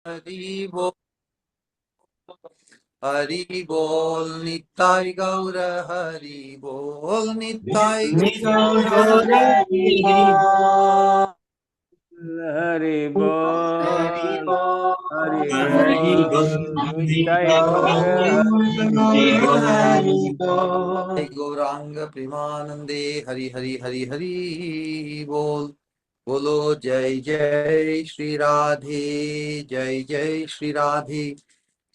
Hari Bol, Hari Bol, Nittai Gaura, Hari Bol, Nittai Hari Bol, Hari Bol, Hari Hari Bol, Nitai Gaura, Hari Bol, Gauranga Premanande, Hari Hari Hari Hari Bol. Bolo Jai Jai Shri Radhe, Jai Jai Shri Radhe,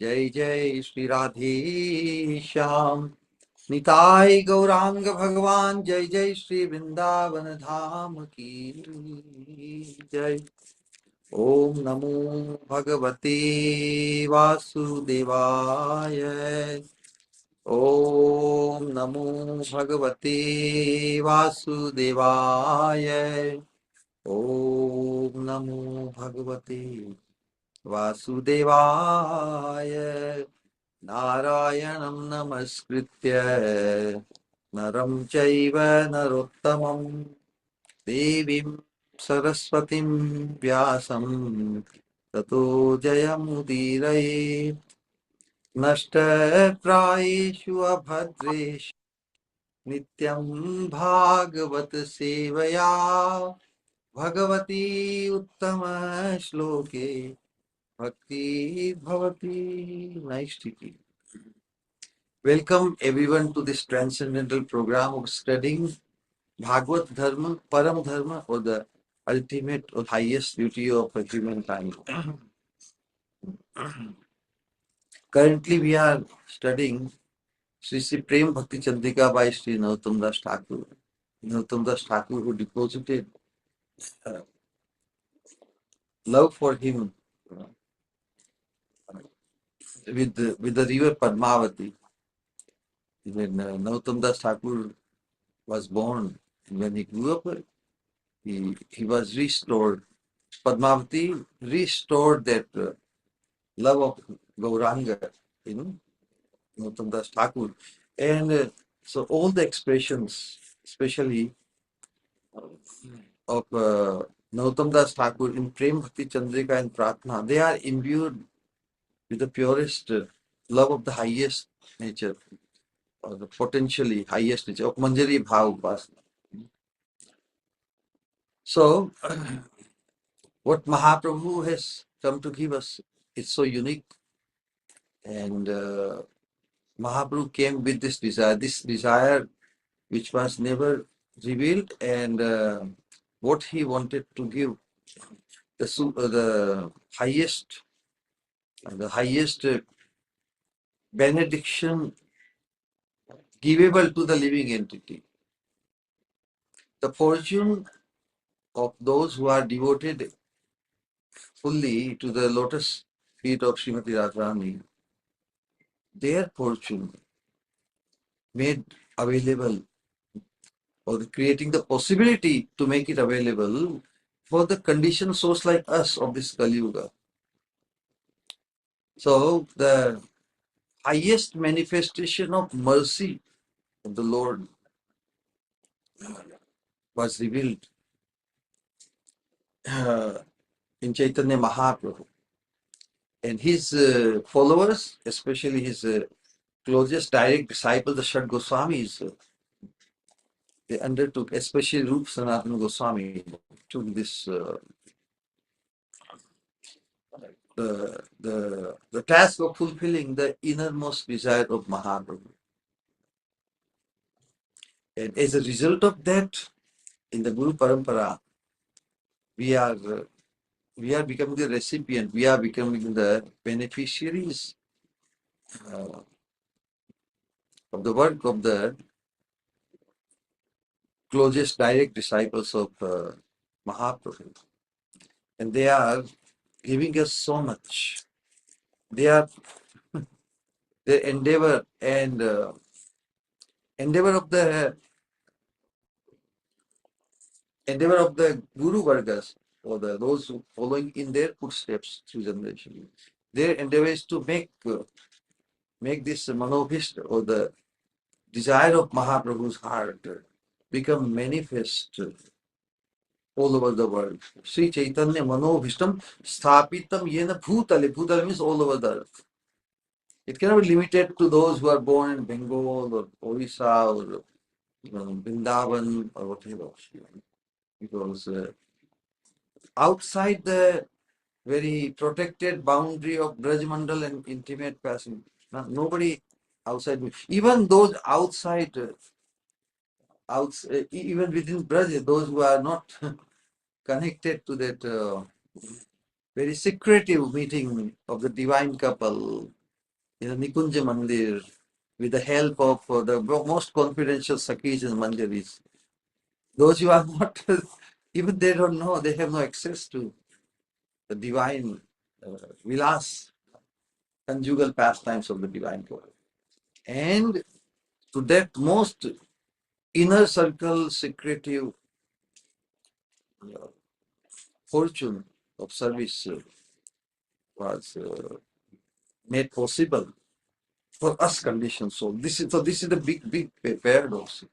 Jai Jai Shri Radhe Shyam. Nitai Gaurang भगवान जय जय श्री वृंदावन धाम की जय। ओम नमो भगवते वासुदेवाय। ओम नमो भगवते वासुदेवाय। ओम नमो भगवते वासुदेवाय। नारायणं नमस्कृत्य नरं चैव नरोत्तमं देवीं सरस्वतीं व्यासं ततो जयमुदीरये। नष्टप्रायेषु अभद्रेषु नित्यं भागवत सेवया भगवती उत्तमश्लोके भक्ति भवति नैष्ठिकी। Welcome everyone to this transcendental program of studying Bhagavad Dharma, Param Dharma, or the ultimate or highest duty of a humankind. Currently, we are studying Sri Prema Bhakti Chandrika by Sri Narottam Das Thakur. Narottam Das Thakur, who deposited uh, love for him with the river Padmavati. When Narottam Das Thakur was born, when he grew up, he was restored. Padmavati restored that love of Gauranga, Narottam Das Thakur. And so all the expressions, especially of Narottam Das Thakur in Prem Bhakti Chandrika and Pratna, they are imbued with the purest love of the highest nature, or the potentially highest nature of Manjari Bhav Upasana. So, what Mahaprabhu has come to give us is so unique. And Mahaprabhu came with this desire which was never revealed, and what he wanted to give, the highest benediction givable to the living entity. The fortune of those who are devoted fully to the lotus feet of Srimati Radharani, their fortune made available, or creating the possibility to make it available for the conditioned souls like us of this Kali Yuga. So the highest manifestation of mercy of the Lord was revealed in Chaitanya Mahaprabhu. And his followers, especially his closest direct disciple, the Shad Goswamis, they undertook, especially Rup Sanatana Goswami, took this the task of fulfilling the innermost desire of Mahaprabhu. And as a result of that, in the Guru Parampara, we are becoming the recipient, we are becoming the beneficiaries of the work of the closest direct disciples of Mahaprabhu. And they are giving us so much. Their endeavor and endeavor of the Guru Vargas, or those who following in their footsteps through generation. Their endeavor is to make this manobhist, or the desire of Mahaprabhu's heart, become manifest all over the world. Sri Chaitanya Manobhishtam Sthapitam Yena Bhutale. Bhutale means all over the earth. It cannot be limited to those who are born in Bengal or Orissa or Vrindavan or whatever. Because outside the very protected boundary of Brajmandal and intimate passage, nobody outside, even those outside, even within Braj, those who are not connected to that very secretive meeting of the divine couple in the Nikunja Mandir with the help of the most confidential Sakhis and Manjaris. Those who are not, even they don't know, they have no access to the divine vilas, conjugal pastimes of the divine couple. And to that most inner circle secretive fortune of service was made possible for us conditioned soul. This is the big paradox.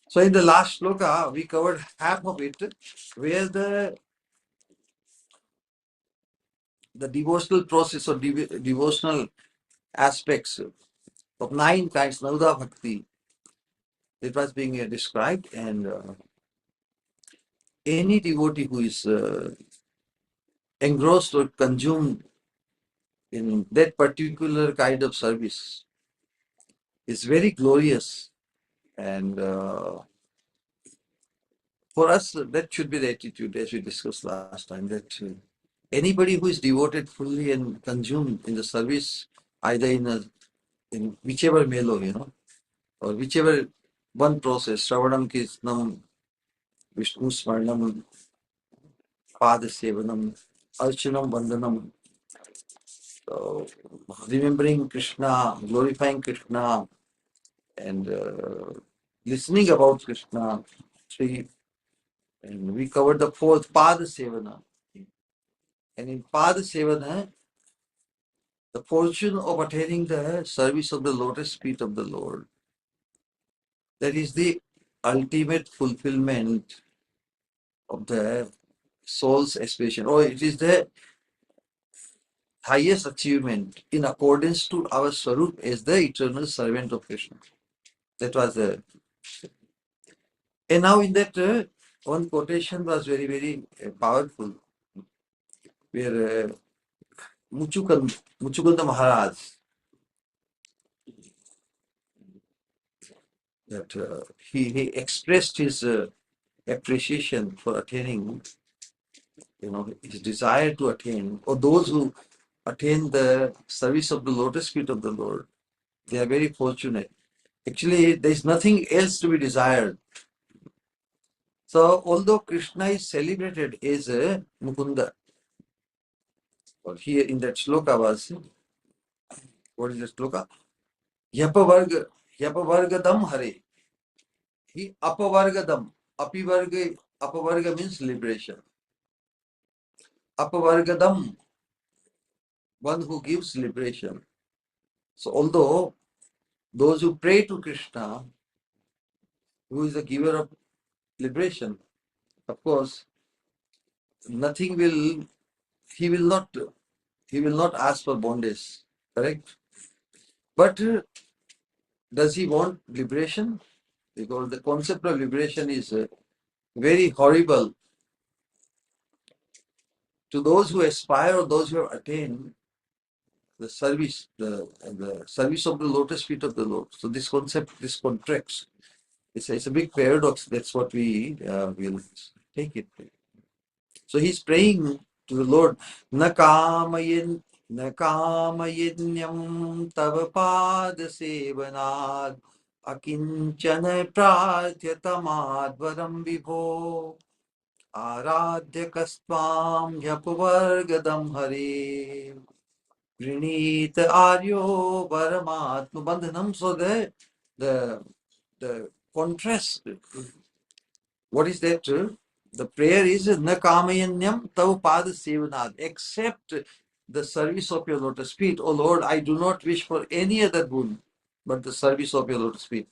So in the last sloka, we covered half of it, where the devotional process or devotional aspects of 9 kinds, Nauda Bhakti, it was being described, and any devotee who is engrossed or consumed in that particular kind of service is very glorious. And for us, that should be the attitude, as we discussed last time, that anybody who is devoted fully and consumed in the service, either in whichever melo, or whichever one process, Shravanam, Kirtanam, Vishnu Smarnam, Pada Sevanam, Archanam, Vandanam, so remembering Krishna, glorifying Krishna, and listening about Krishna, three, and we covered the 4th, Pada Sevana. And in Pada Sevana, the fortune of attaining the service of the lotus feet of the Lord, that is the ultimate fulfillment of the soul's aspiration, or it is the highest achievement in accordance to our Swarup as the eternal servant of Krishna. That was the. And now in that one quotation was very powerful, where Muchukunda Maharaj, that he expressed his appreciation for attaining, his desire to attain, or those who attain the service of the lotus feet of the Lord, they are very fortunate. Actually, there is nothing else to be desired. So, although Krishna is celebrated as a Mukunda, or here in that sloka was, what is the sloka? Yapavargadam Hare. He apavargadam. Apavarga means liberation. Apavargadam, one who gives liberation. So, although those who pray to Krishna, who is the giver of liberation, of course, he will not ask for bondage, correct? But does he want liberation? Because the concept of liberation is very horrible to those who aspire or those who have attained the service, the service of the lotus feet of the Lord. So this concept, this contracts. It's a big paradox. That's what we will take it. So he's praying to the Lord. Nakamayin Nakamayinyam Tavapad Sevanad Akinchana Pratyatamad Vibho Aradhya Kastvam Yapuvargadam Hare Prinita Aryo Paramatma Bandhanam. So the contrast, what is that? The prayer is Na Kamayanyam Tav Pada Sevanad, except the service of your lotus feet. Oh Lord, I do not wish for any other boon but the service of your lotus feet.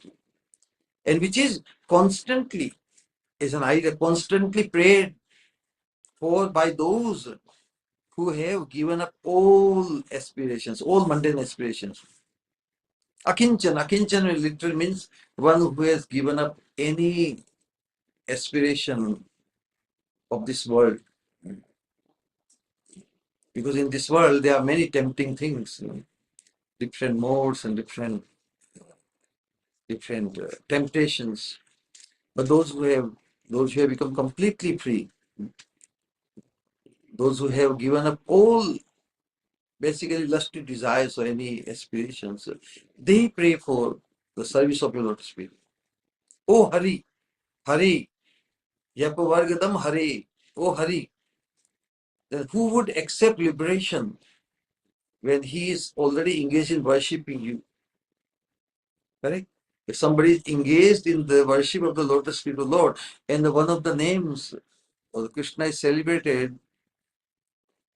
and which is constantly, is an idea, constantly prayed for by those who have given up all aspirations, all mundane aspirations. Akinchan, akinchan literally means one who has given up any aspiration of this world. Because in this world there are many tempting things, different modes and different temptations. But those who have become completely free, those who have given up all basically lusty desires or any aspirations, they pray for the service of your Lotus feet. Oh Hari, Hari, Yapavargadam Hari, oh Hari. Then who would accept liberation when he is already engaged in worshipping you? Correct? If somebody is engaged in the worship of the Lotus feet of the Lord, and one of the names of Krishna is celebrated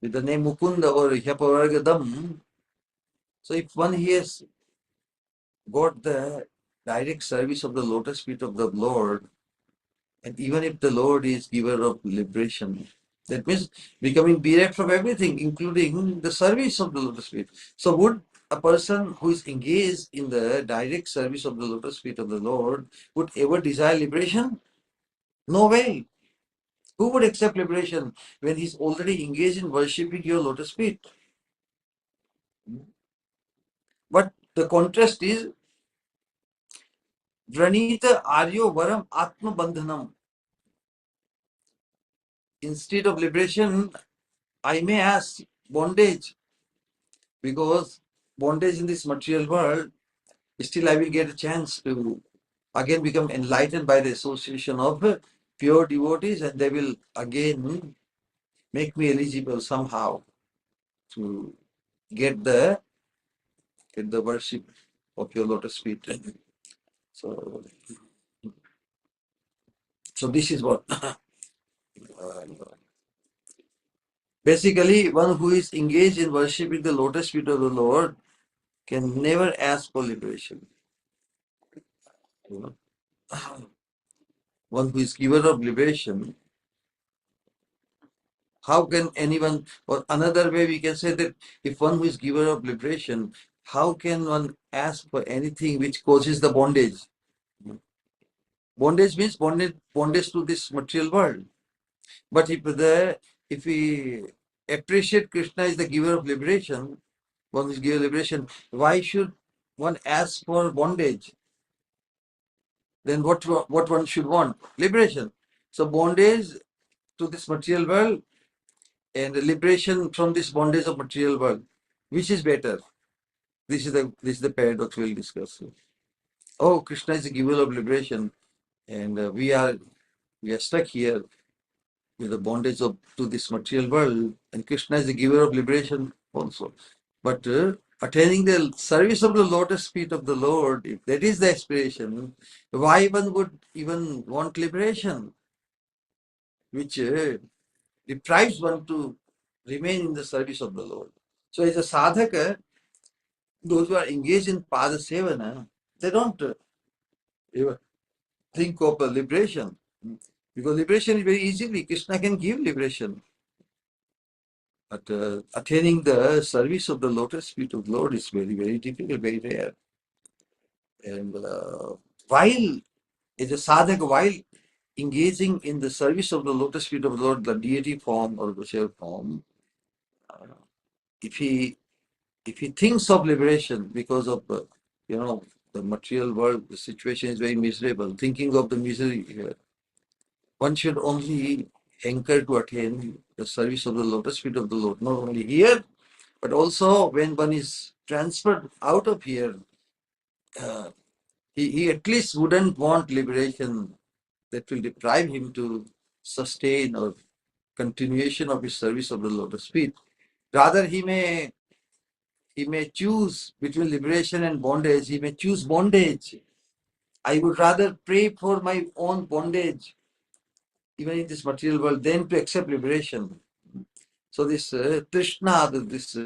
with the name Mukunda or Hyapavargadam, so if one has got the direct service of the Lotus feet of the Lord, and even if the Lord is giver of liberation, that means becoming bereft from everything, including the service of the Lotus feet. So would a person who is engaged in the direct service of the Lotus feet of the Lord would ever desire liberation? No way. Who would accept liberation when he's already engaged in worshipping your Lotus feet? But the contrast is Vranita Aryo Varam Atma Bandhanam. Instead of liberation, I may ask bondage, because bondage in this material world, still I will get a chance to again become enlightened by the association of pure devotees, and they will again make me eligible somehow to get the worship of your Lotus feet. So, so this is what basically one who is engaged in worshipping the Lotus feet of the Lord can never ask for liberation. You know? One who is giver of liberation, how can anyone, or another way we can say that if one who is giver of liberation, how can one ask for anything which causes the bondage? Bondage means bondage to this material world. But if we appreciate Krishna as the giver of liberation, one who is giver of liberation, why should one ask for bondage? Then what one should want? Liberation. So bondage to this material world and liberation from this bondage of material world, which is better? This is the paradox we'll discuss. Oh, Krishna is the giver of liberation, and we are stuck here with the bondage of to this material world, and Krishna is the giver of liberation also. But attaining the service of the lotus feet of the Lord, if that is the aspiration, why one would even want liberation, which deprives one to remain in the service of the Lord? So as a sadhaka, those who are engaged in pada sevana, they don't even think of liberation, because liberation is very easily, Krishna can give liberation. But attaining the service of the lotus feet of the Lord is very, very difficult, very rare. And while as a sadhaka, while engaging in the service of the lotus feet of the Lord, the deity form or the self form, if he thinks of liberation because of the material world, the situation is very miserable. Thinking of the misery here, one should only anchor to attain the service of the lotus feet of the Lord, not only here, but also when one is transferred out of here. He at least wouldn't want liberation that will deprive him to sustain or continuation of his service of the lotus feet. Rather, he may choose between liberation and bondage. He may choose bondage. I would rather pray for my own bondage, even in this material world, than to accept liberation. So this Krishna, this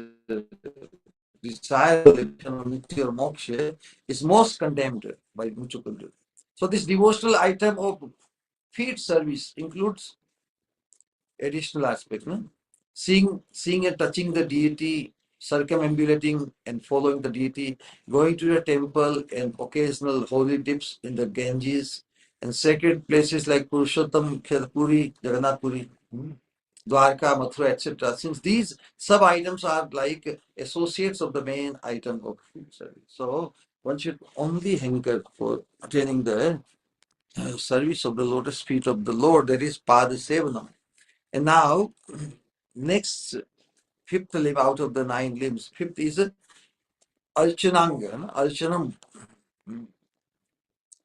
desire of liberation or mukti or moksha is most condemned by Muchukunda. So this devotional item of feet service includes additional aspect, no? Seeing and touching the deity, circumambulating and following the deity, going to the temple and occasional holy dips in the Ganges, and sacred places like Purushottam, Puri, Jagannath Puri, Dwarka, Mathura, etc. Since these sub-items are like associates of the main item of food service. So one should only hanker for attaining the service of the lotus feet of the Lord, that is Pada Sevanam. And now, next fifth limb out of the 9 limbs, fifth is Archananga, Archanam,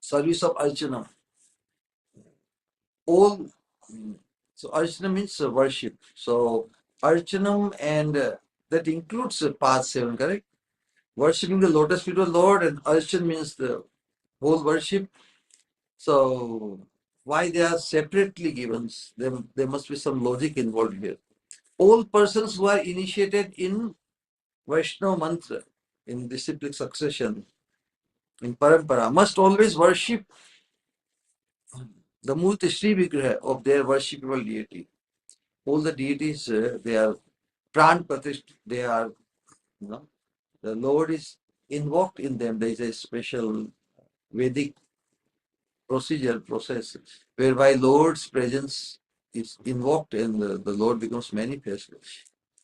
service of Archanam. All, so Archanam means worship. So Archanam, and that includes path 7, correct? Worshipping the lotus feet of the Lord, and Archan means the whole worship. So why they are separately given? There must be some logic involved here. All persons who are initiated in Vaishnava mantra, in disciplic succession, in parampara, must always worship the Murti Sri Vigraha of their worshipable deity. All the deities, they are pran pratisht, they are, the Lord is invoked in them. There is a special Vedic process, whereby Lord's presence is invoked and the Lord becomes manifest.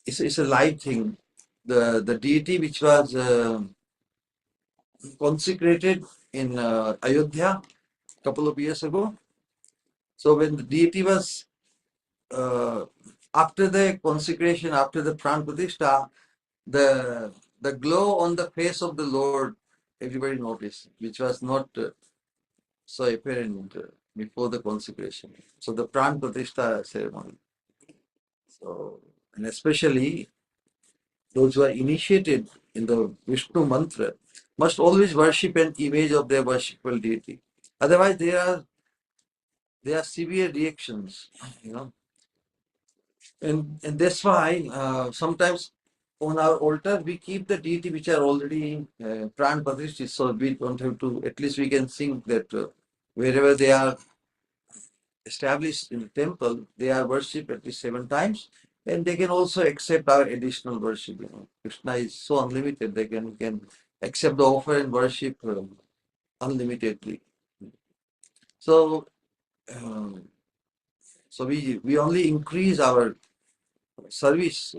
It's a live thing. The deity which was consecrated in Ayodhya a couple of years ago. So when the deity was, after the consecration, after the Pran Pratishtha, the glow on the face of the Lord, everybody noticed, which was not so apparent before the consecration. So the Pran Pratishtha ceremony. So, and especially those who are initiated in the Vishnu mantra must always worship an image of their worshipful deity. Otherwise, there are severe reactions, and that's why sometimes on our altar we keep the deity which are already pran pratisthit, so we don't have to. At least we can think that wherever they are established in the temple, they are worshipped at least 7 times, and they can also accept our additional worship. Krishna is so unlimited; they can accept the offer and worship unlimitedly. So, um, so we only increase our service,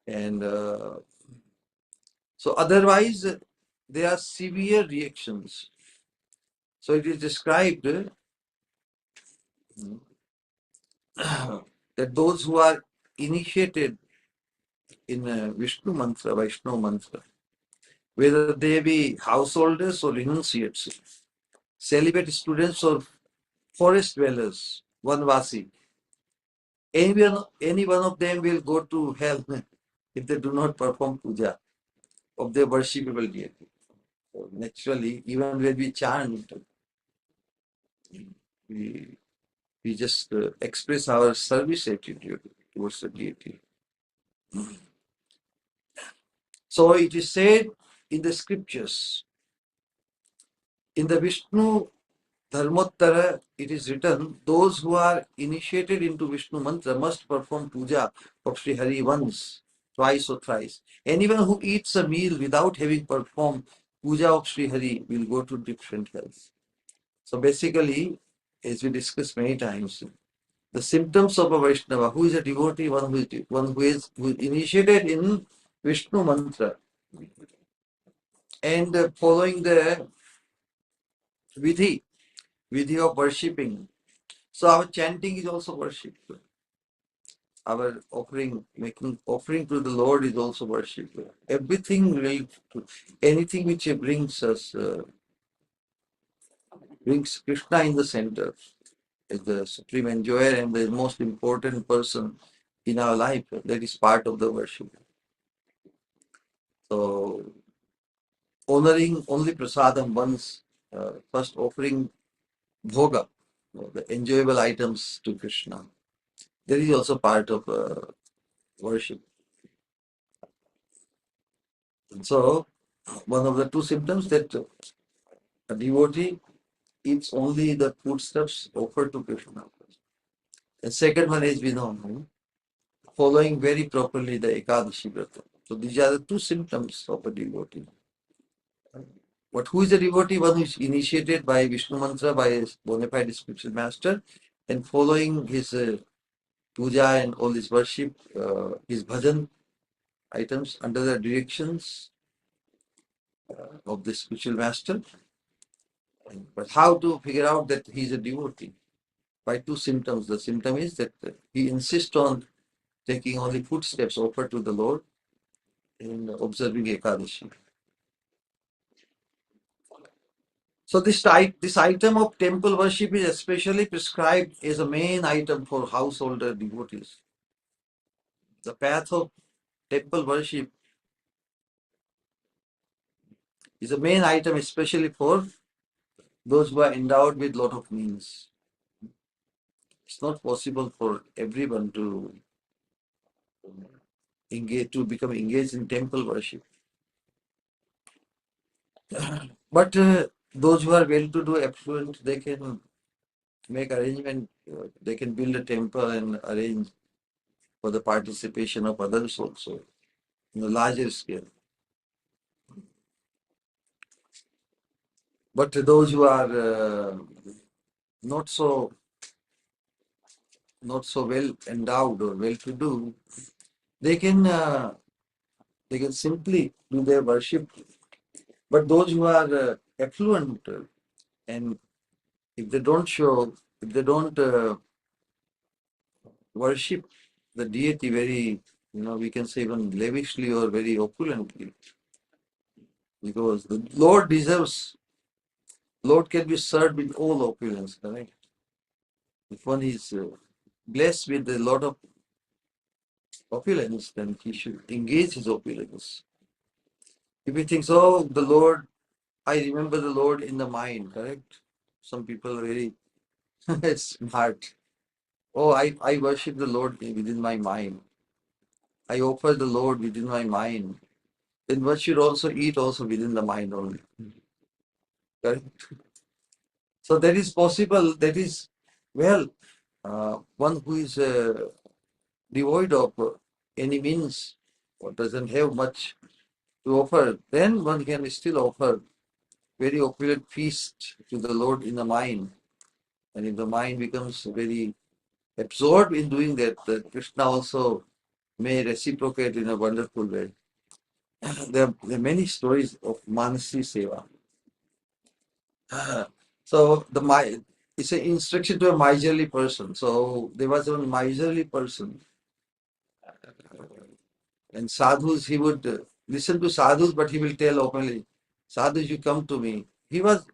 and so otherwise there are severe reactions. So it is described that those who are initiated in Vishnu mantra, Vaishnava mantra, whether they be householders or renunciates, celibate students or forest dwellers, Vanvasi, any one of them will go to hell if they do not perform puja of their worshipable deity. So naturally, even when we chant, we just express our service attitude towards the deity. So it is said in the scriptures, in the Vishnu Dharmottara, it is written, those who are initiated into Vishnu mantra must perform puja of Sri Hari once, twice or thrice. Anyone who eats a meal without having performed puja of Sri Hari will go to different hells. So basically, as we discussed many times, the symptoms of a Vaishnava, who is a devotee, who is initiated in Vishnu mantra and following the vidhi, vidhi of worshipping. So our chanting is also worship. Our offering, making offering to the Lord is also worship. Everything related to anything which brings us, brings Krishna in the center, is the supreme enjoyer and the most important person in our life. That is part of the worship. So honoring only prasadam once, first offering bhoga, the enjoyable items to Krishna. That is also part of worship. And so one of the 2 symptoms that a devotee eats only the foodstuffs offered to Krishna. The second one is, we know, following very properly the Ekadashi Vrata. So these are the two symptoms of a devotee. But who is a devotee? One who is initiated by Vishnu Mantra, by a bona fide spiritual master, and following his puja and all his worship, his bhajan items under the directions of the spiritual master. But how to figure out that he is a devotee? By two symptoms. The symptom is that he insists on taking only footsteps offered to the Lord in observing Ekadashi. So this item of temple worship is especially prescribed as a main item for householder devotees. The path of temple worship is a main item especially for those who are endowed with lot of means. It's not possible for everyone to become engaged in temple worship. But those who are well-to-do, affluent, they can make arrangement. They can build a temple and arrange for the participation of others also in a larger scale. But those who are not so well endowed or well-to-do, they can simply do their worship. But those who are affluent and if they don't worship the deity very, we can say even lavishly or very opulently, because the Lord can be served with all opulence, correct? If one is blessed with a lot of opulence, then he should engage his opulence. If he thinks, oh, the Lord, I remember the Lord in the mind, correct? Some people are very smart. Oh, I worship the Lord within my mind. I offer the Lord within my mind. Then one should also eat also within the mind only. Correct? So that is possible. That is, well, one who is devoid of any means or doesn't have much to offer, then one can still offer very opulent feast to the Lord in the mind. And if the mind becomes very absorbed in doing that, Krishna also may reciprocate in a wonderful way. There are many stories of Manasi Seva. So it's an instruction to a miserly person. So there was one miserly person, and sadhus, he would listen to sadhus, but he will tell openly, sadhus, you come to me. He was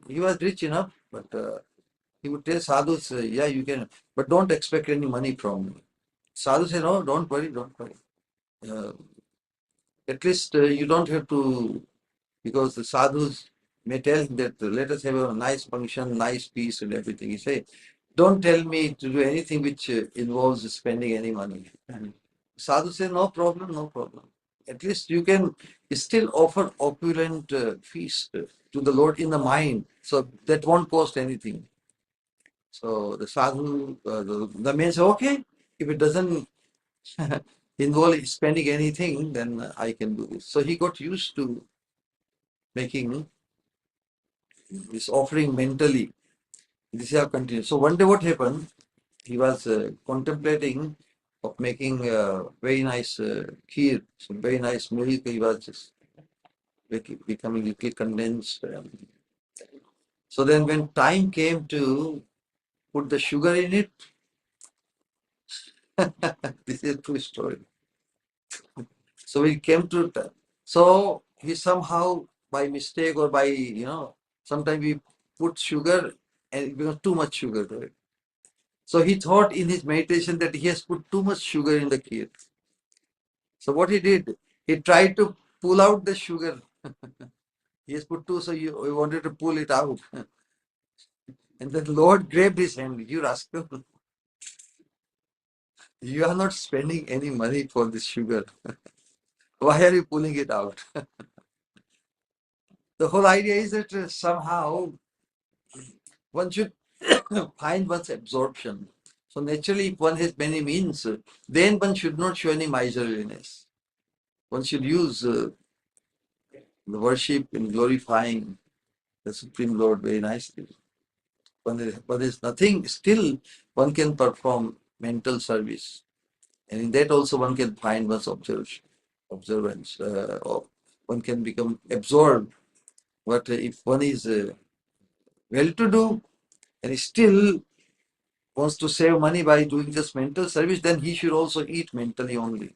rich enough, but he would tell sadhus, yeah, you can, but don't expect any money from me. Sadhu said, no, don't worry, don't worry. Uh, at least you don't have to, because the sadhus may tell him that let us have a nice function, nice peace and everything. He say, don't tell me to do anything which involves spending any money. And sadhu say, no problem, no problem. At least you can still offer opulent feast to the Lord in the mind. So that won't cost anything. So the sadhu, the man say, okay, if it doesn't involve spending anything, then I can do this. So he got used to making this offering mentally. This is how continued. So one day what happened? He was contemplating of making very nice kheer, some very nice milk. He was just becoming a little condensed. So then when time came to put the sugar in it, this is a true story. So we came to, so he somehow by mistake or by, sometimes we put sugar and it becomes too much sugar to it. So he thought in his meditation that he has put too much sugar in the kheer. So what he did, he tried to pull out the sugar. He has put two, so he wanted to pull it out. And the Lord grabbed his hand. You rascal, you are not spending any money for this sugar. Why are you pulling it out? The whole idea is that somehow one should find one's absorption. So naturally, if one has many means, then one should not show any miserliness. One should use the worship in glorifying the Supreme Lord very nicely. When there is nothing, still one can perform mental service. And in that also one can find one's observance. Or one can become absorbed. But if one is well-to-do and he still wants to save money by doing just mental service, then he should also eat mentally only.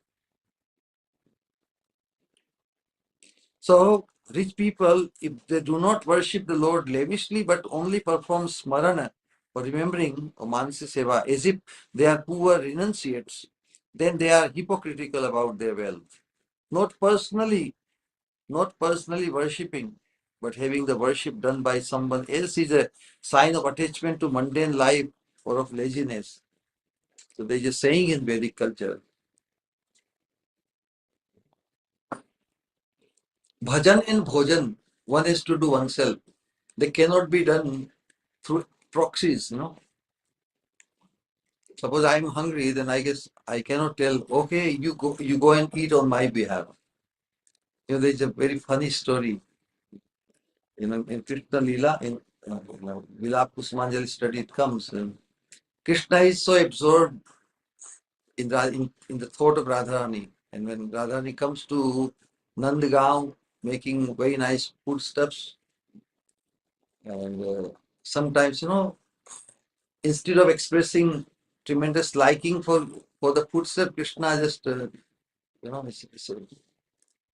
So, rich people, if they do not worship the Lord lavishly, but only perform smarana, or remembering, or manasi seva, as if they are poor renunciates, then they are hypocritical about their wealth. Not personally worshipping, but having the worship done by someone else is a sign of attachment to mundane life or of laziness. So there is a saying in Vedic culture, bhajan and bhojan, one has to do oneself. They cannot be done through proxies, Suppose I'm hungry, then I guess I cannot tell, okay, you go and eat on my behalf. There's a very funny story. In Krishna Lila, in Vilap Kusmanjali study, it comes. Krishna is so absorbed in the thought of Radharani. And when Radharani comes to Nandgaon, making very nice foodstuffs, and sometimes, instead of expressing tremendous liking for the foodstuff, Krishna just,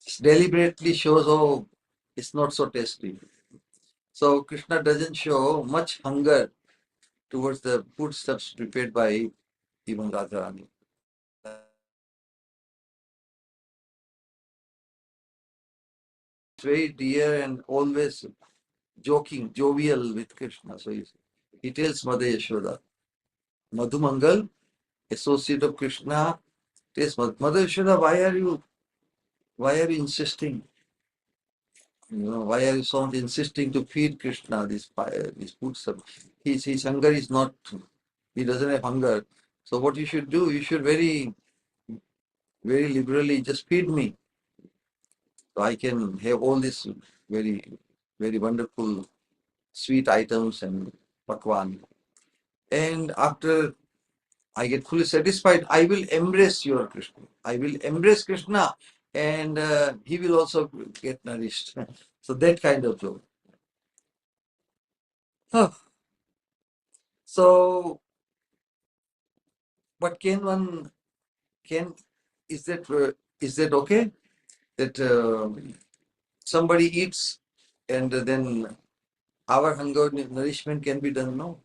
it's deliberately shows, oh, it's not so tasty. So Krishna doesn't show much hunger towards the foodstuffs prepared by even Radharani. It's very dear and always joking, jovial with Krishna. So he tells Mother Yashoda, Madhumangal, associate of Krishna, tells Mother Yashoda, why are you insisting? Why are you so much insisting to feed Krishna this food stuff? His hunger is not, he doesn't have hunger. So what you should do, you should very, very liberally just feed me. So I can have all these very, very wonderful sweet items and pakwan. And after I get fully satisfied, I will embrace your Krishna. I will embrace Krishna, and he will also get nourished. So that kind of joke. Huh. So, but is that okay? That somebody eats and then our hunger nourishment can be done? No.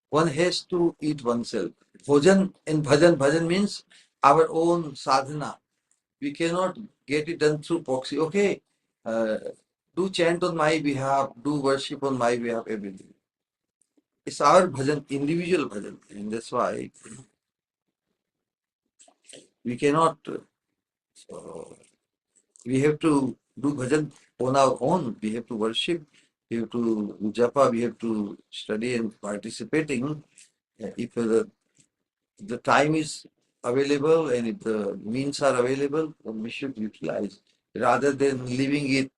One has to eat oneself. Bhojan and bhajan means our own sadhana. We cannot get it done through proxy. Okay, uh, do chant on my behalf, do worship on my behalf, everything. It's our bhajan, individual bhajan, and that's why we cannot. We have to do bhajan on our own. We have to worship. We have to japa. We have to study and participating. If the time is available and if the means are available, then we should utilize rather than leaving it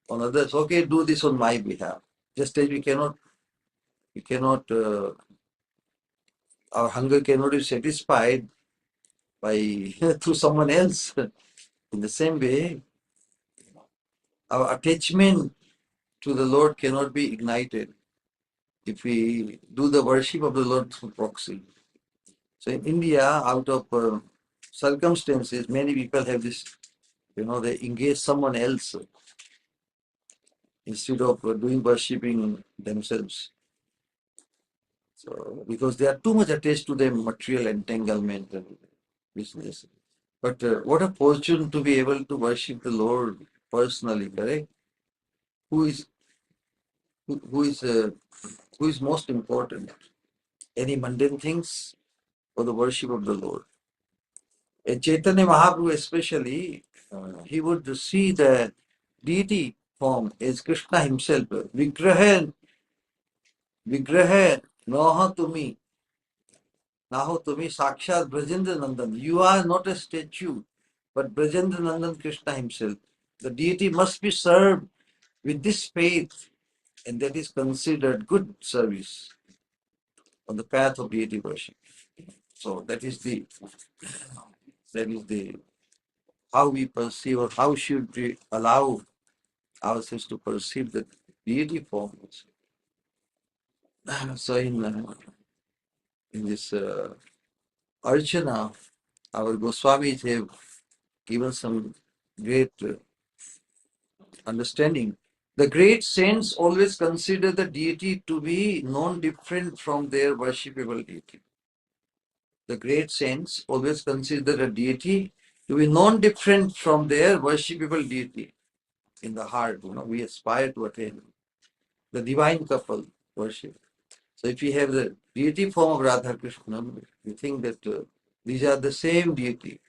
on others. Okay, do this on my behalf. Just as we cannot, our hunger cannot be satisfied by through someone else. In the same way, our attachment to the Lord cannot be ignited if we do the worship of the Lord through proxy. So in India, out of circumstances, many people have this, they engage someone else instead of doing worshipping themselves. So because they are too much attached to their material entanglement and business. But what a fortune to be able to worship the Lord personally, correct? Who is who, who is most important? Any mundane things or the worship of the Lord? And Chaitanya Mahaprabhu especially, he would see the deity form as Krishna himself. Vigraha Vigraha Naha Tumi. Naho Tumi Sakshat Brajendra Nandan. You are not a statue, but Brajendra Nandan Krishna himself. The deity must be served with this faith, and that is considered good service on the path of deity worship. So that is the how we perceive, or how should we allow ourselves to perceive the deity forms. So in this Archana, our Goswamis have given some great understanding. The great saints always consider the deity to be non-different from their worshipable deity. The great saints always consider the deity to be non-different from their worshipable deity. In the heart, we aspire to attain the divine couple worship. So if we have the deity form of Radha Krishna, we think that these are the same deity,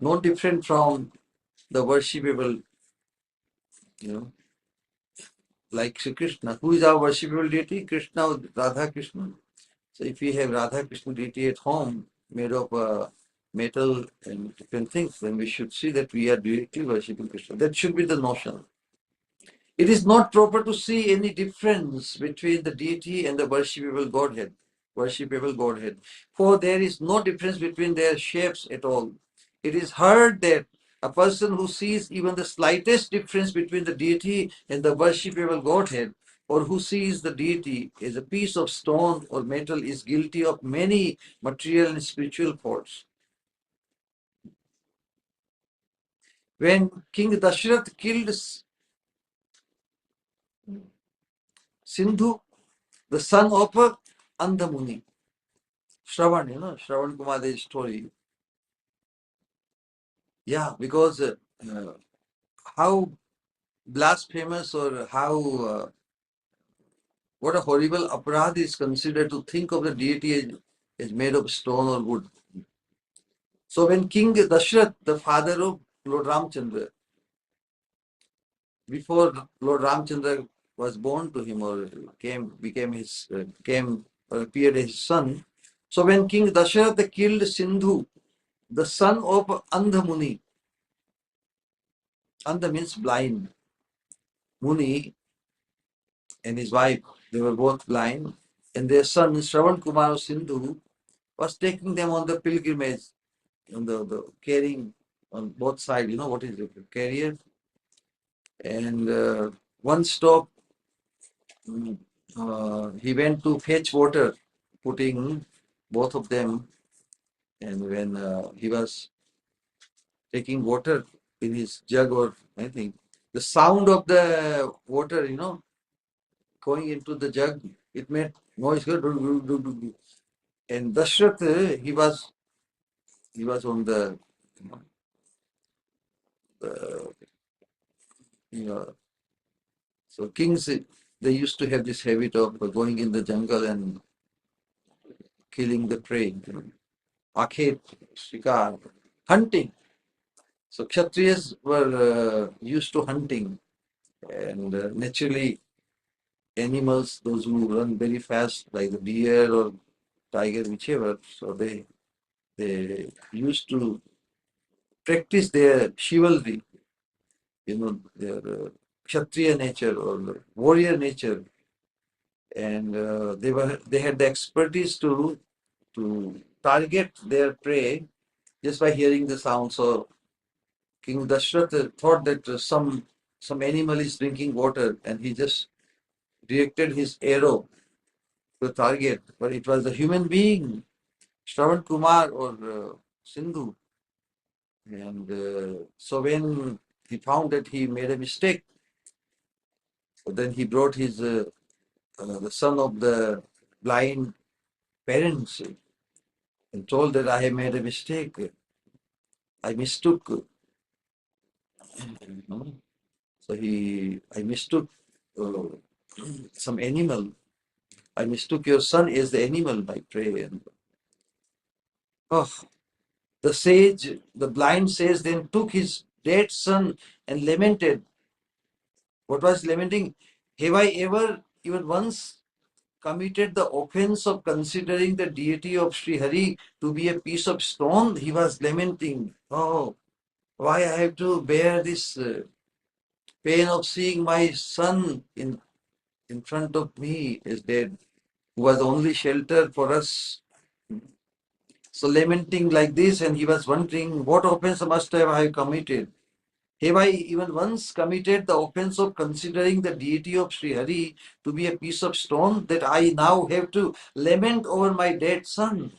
no different from the worshipable, like Sri Krishna. Who is our worshipable deity? Krishna or Radha Krishna. So if we have Radha Krishna deity at home, made of metal and different things, then we should see that we are directly worshipping Krishna. That should be the notion. It is not proper to see any difference between the deity and the worshipable Godhead, for there is no difference between their shapes at all. It is heard that a person who sees even the slightest difference between the deity and the worshipable Godhead, or who sees the deity as a piece of stone or metal, is guilty of many material and spiritual faults. When King Dashrath killed Sindhu, the son of Andhamuni, Shravan Kumar's story. Yeah, because how blasphemous, or how what a horrible aparadh is considered to think of the deity as made of stone or wood. So when King Dashrath, the father of Lord Ramchandra, before Lord Ramchandra was born to him, or appeared as his son. So when King Dashrath killed Sindhu, the son of Andhamuni, Andha means blind, Muni and his wife, they were both blind, and their son Shravan Kumar Sindhu was taking them on the pilgrimage, on the carrying on both sides. You know what is it? Carrier. And one stop, he went to fetch water, putting both of them. And when he was taking water in his jug or anything, the sound of the water, going into the jug, it made noise. And Dashrath, he was on the, uh, you know, so kings, they used to have this habit of going in the jungle and killing the prey, Akhet, shikar, hunting. So Kshatriyas were used to hunting, and naturally animals, those who run very fast, like the deer or tiger, whichever, so they used to practice their chivalry, their Kshatriya nature or warrior nature, and they had the expertise to target their prey just by hearing the sound. So King Dashrath thought that some animal is drinking water, and he just directed his arrow to the target, but it was a human being, Shravan Kumar or Sindhu. And so when he found that he made a mistake, so then he brought the son of the blind parents and told that I have made a mistake. I mistook. So I mistook uh, some animal. I mistook your son as the animal by prey. And oh, the blind sage then took his dead son and lamented. What was lamenting? Have I ever, even once, committed the offense of considering the deity of Sri Hari to be a piece of stone, he was lamenting, oh, why I have to bear this pain of seeing my son in front of me is dead, who was only shelter for us. So lamenting like this, and he was wondering, what offense must have I committed? Have I even once committed the offense of considering the deity of Sri Hari to be a piece of stone that I now have to lament over my dead son?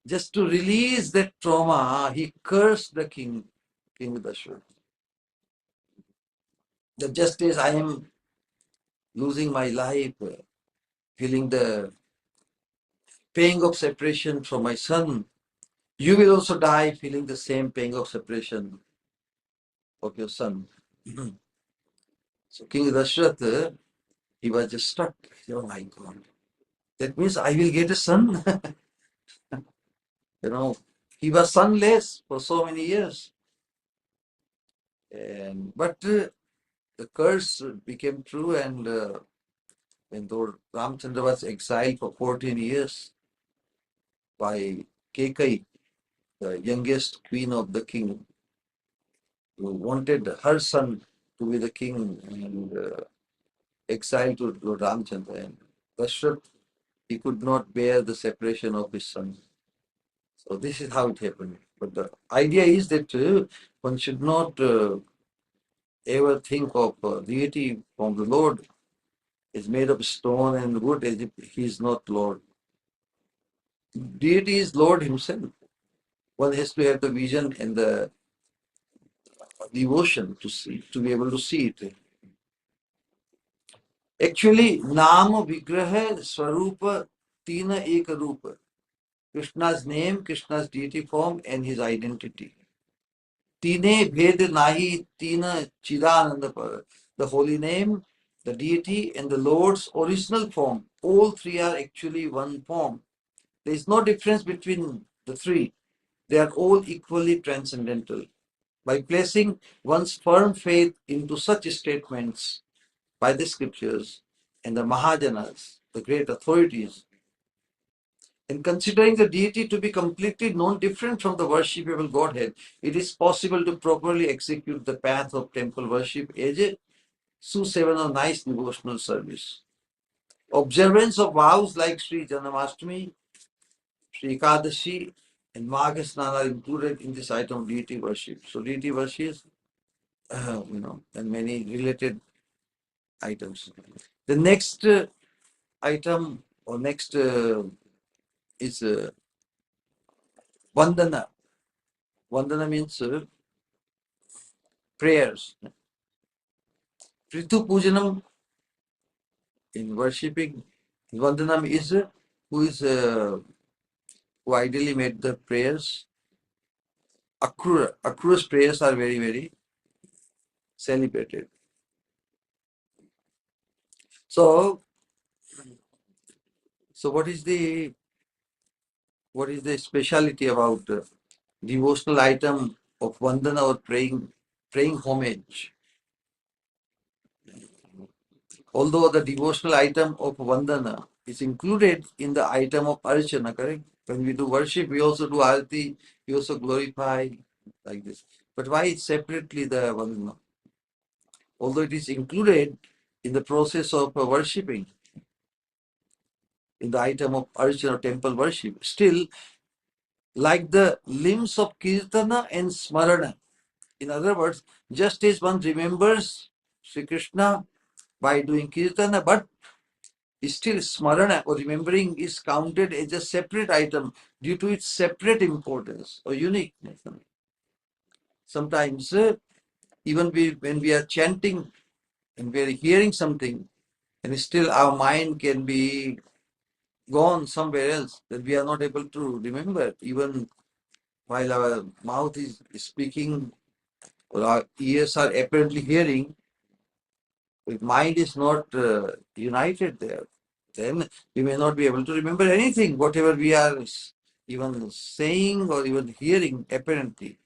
Just to release that trauma, he cursed the king, King Dashrath. That just as I am losing my life, feeling the pain of separation from my son, you will also die feeling the same pain of separation of your son. So King Dashrath, he was just struck. Oh my God. That means I will get a son. He was sonless for so many years. But the curse became true, and when Lord Ramchandra was exiled for 14 years by Kekai, the youngest queen of the king, who wanted her son to be the king, and exiled to Lord Ramchandra. And Dashrath, he could not bear the separation of his son. So this is how it happened. But the idea is that one should not ever think of deity from the Lord is made of stone and wood as if he is not Lord. Deity is Lord himself. One has to have the vision and the devotion to see, to be able to see it. Actually, Nama Vigraha Swarupa Tina Eka Rupa. Krishna's name, Krishna's deity form, and his identity. Tine Bhed Nahi Tina Chidananda Par. The holy name, the deity, and the Lord's original form. All three are actually one form. There is no difference between the three. They are all equally transcendental. By placing one's firm faith into such statements by the scriptures and the Mahajanas, the great authorities, and considering the deity to be completely non-different from the worshipable Godhead, it is possible to properly execute the path of temple worship as a Susevan or nice devotional service. Observance of vows like Sri Janamastami, Sri Ekadashi, and Maghasnan are included in this item of deity worship. So deity worship, and many related items. The next item or next is Vandana. Vandana means prayers. Prithu Pujanam in worshipping. Vandanam is who ideally made the prayers. Akrura's prayers are very, very celebrated. So what is the speciality about devotional item of Vandana or praying homage? Although the devotional item of Vandana is included in the item of Archana, correct? When we do worship, we also do Arati, we also glorify like this. But why it's separately the Vandana? Although it is included in the process of worshipping, in the item of Archana temple worship, still, like the limbs of Kirtana and Smarana, in other words, just as one remembers Sri Krishna by doing Kirtana, but still Smarana or remembering is counted as a separate item due to its separate importance or uniqueness. Sometimes, even when we are chanting and we are hearing something, and still our mind can be gone somewhere else that we are not able to remember, even while our mouth is speaking or our ears are apparently hearing, if mind is not united there, then we may not be able to remember anything, whatever we are even saying or even hearing apparently.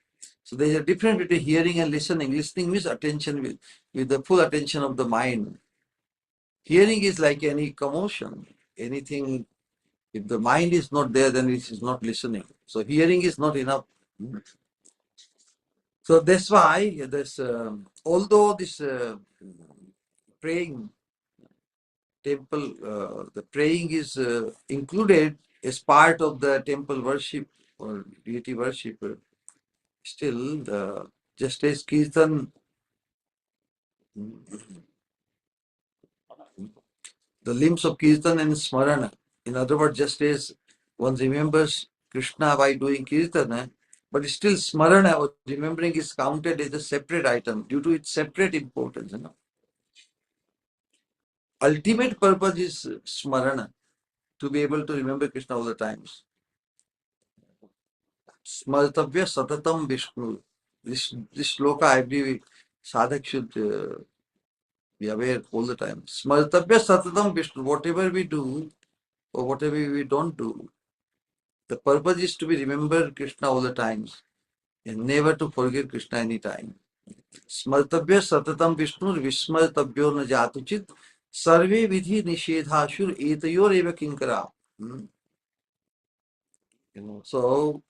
So there is a difference between hearing and listening. Listening means attention with the full attention of the mind. Hearing is like any commotion. Anything, if the mind is not there, then it is not listening. So hearing is not enough. So that's why this, although this praying temple, the praying is included as part of the temple worship or deity worship, still just as Kirtan, the limbs of Kirtan and Smarana, in other words, just as one remembers Krishna by doing Kirtan, but still Smarana or remembering is counted as a separate item due to its separate importance. Ultimate purpose is Smarana, to be able to remember Krishna all the times. Smartavya Satatam Vishnu. This sloka every sadhak should be aware all the time. Smartavya Satatam Vishnu. Whatever we do or whatever we don't do, the purpose is to be remember Krishna all the times and never to forget Krishna any time. Smartavya Satatam Vishnu Vismartavyo na jatuchit sarve vidhi nishedhashur etayor eva kinkara. So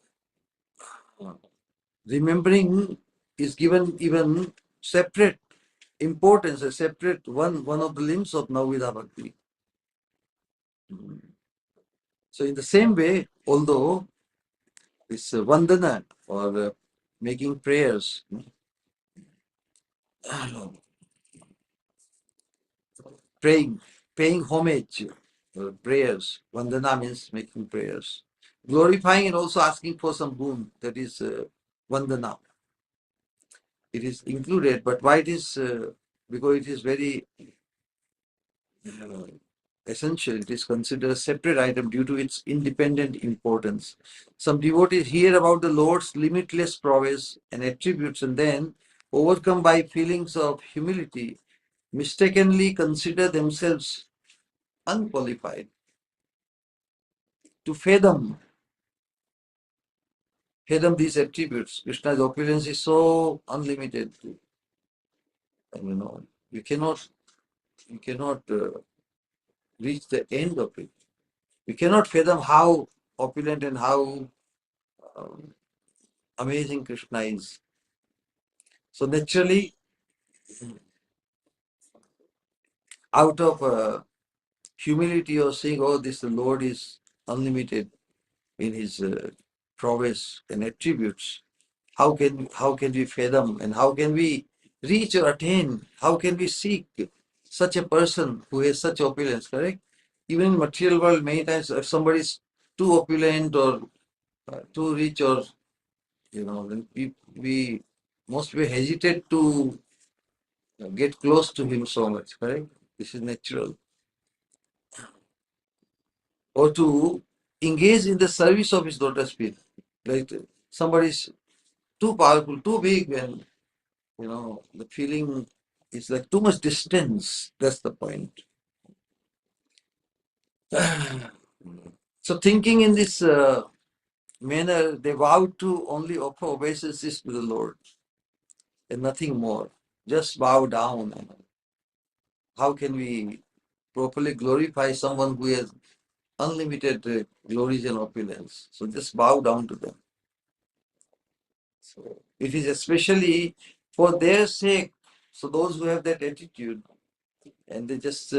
remembering is given even separate importance, a separate one of the limbs of Navvidha Bhakti. So in the same way, although this vandana or making prayers, paying homage, prayers, vandana means making prayers, glorifying and also asking for some boon, that is vandana. It is included, but why it is, because it is very essential, it is considered a separate item due to its independent importance. Some devotees hear about the Lord's limitless prowess and attributes and then, overcome by feelings of humility, mistakenly consider themselves unqualified to fathom these attributes. Krishna's opulence is so unlimited, and you cannot reach the end of it. You cannot fathom how opulent and how um, amazing Krishna is. So naturally, out of humility or saying, "Oh, this the Lord is unlimited in His prowess and attributes," how can we fathom and how can we reach or attain? How can we seek such a person who has such opulence? Correct. Even in material world, many times if somebody is too opulent or too rich, or then we most we hesitate to get close to him so much. Correct. This is natural. Or to engage in the service of his lotus feet. Like somebody is too powerful, too big, and the feeling is like too much distance. That's the point. So thinking in this manner, they vowed to only offer obeisances to the Lord and nothing more. Just bow down. How can we properly glorify someone who has unlimited glories and opulence? So just bow down to them. So it is especially for their sake. So those who have that attitude and they just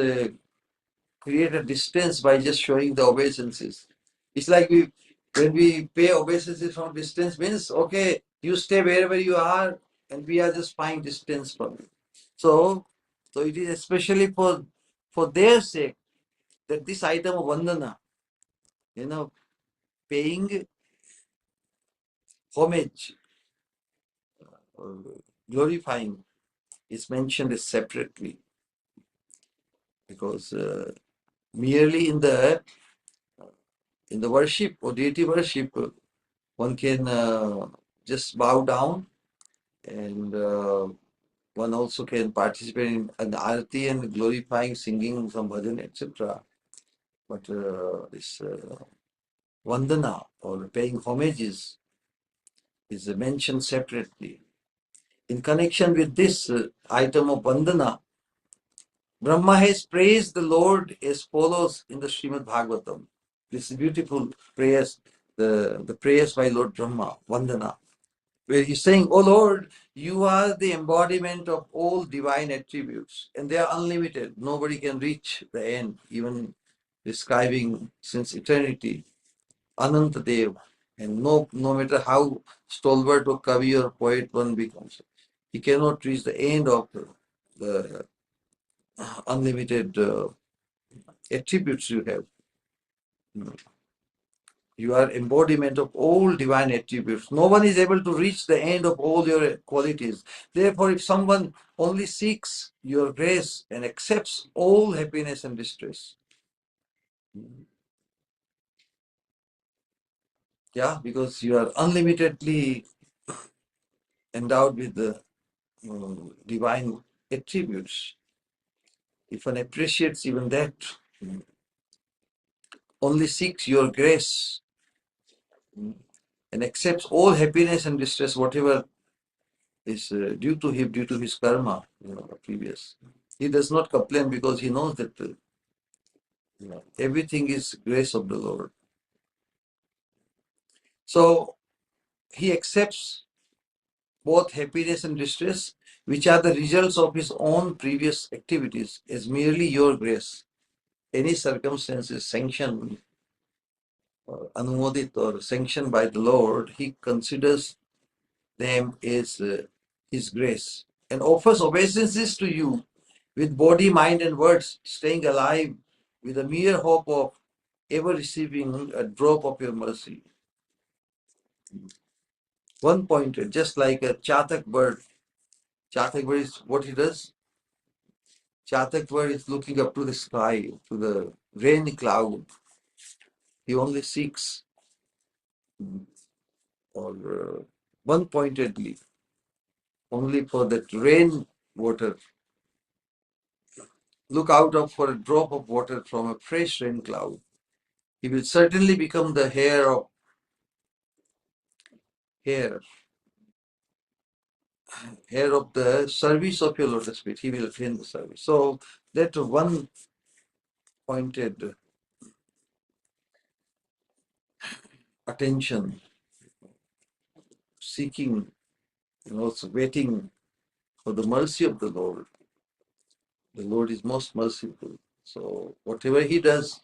create a distance by just showing the obeisances. It's like when we pay obeisances from distance means, okay, you stay wherever you are and we are just fine distance from you. So it is especially for their sake that this item of vandana, paying homage or glorifying is mentioned separately, because merely in the worship or deity worship, one can just bow down, and one also can participate in an arati and glorifying, singing some bhajan, etc. But this vandana or paying homages is mentioned separately. In connection with this item of vandana, Brahma has praised the Lord as follows in the Srimad Bhagavatam. This beautiful prayers, the prayers by Lord Brahma, Vandana, where he's saying, "Oh Lord, you are the embodiment of all divine attributes, and they are unlimited. Nobody can reach the end, even describing since eternity, Anantadev. And no matter how stalwart or kavi or poet one becomes, he cannot reach the end of the unlimited attributes you have. You are embodiment of all divine attributes. No one is able to reach the end of all your qualities. Therefore, if someone only seeks your grace and accepts all happiness and distress, yeah, because you are unlimitedly endowed with the divine attributes. If one appreciates even that, only seeks your grace and accepts all happiness and distress, whatever is due to him, due to his karma, previous. He does not complain because he knows that everything is grace of the Lord. So he accepts both happiness and distress, which are the results of his own previous activities, as merely your grace. Any circumstances sanctioned, anumodit or sanctioned by the Lord, he considers them as his grace and offers obeisances to you with body, mind, and words, staying alive with a mere hope of ever receiving a drop of your mercy. One pointed, just like a chatak bird. Chatak bird is what he does. Chatak bird is looking up to the sky, to the rain cloud. He only seeks, or one pointedly, only for that rain water. Look out of for a drop of water from a fresh rain cloud. He will certainly become the hair of the service of your lotus feet. He will attain the service. So that one pointed attention, seeking, and also waiting for the mercy of the Lord. The Lord is most merciful. So whatever he does,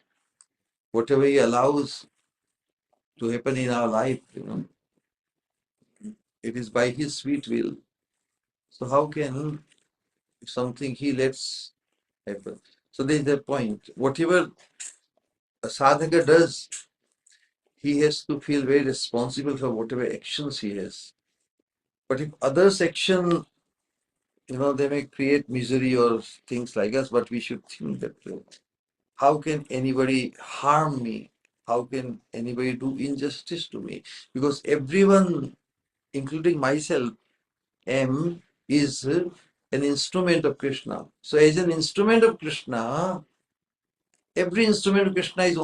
whatever he allows to happen in our life, it is by his sweet will. So how can something he lets happen? So there is the point. Whatever a sadhaka does, he has to feel very responsible for whatever actions he has. But if others' action, they may create misery or things like us, but we should think that how can anybody harm me? How can anybody do injustice to me? Because everyone, including myself, is an instrument of Krishna. So as an instrument of Krishna, every instrument of Krishna is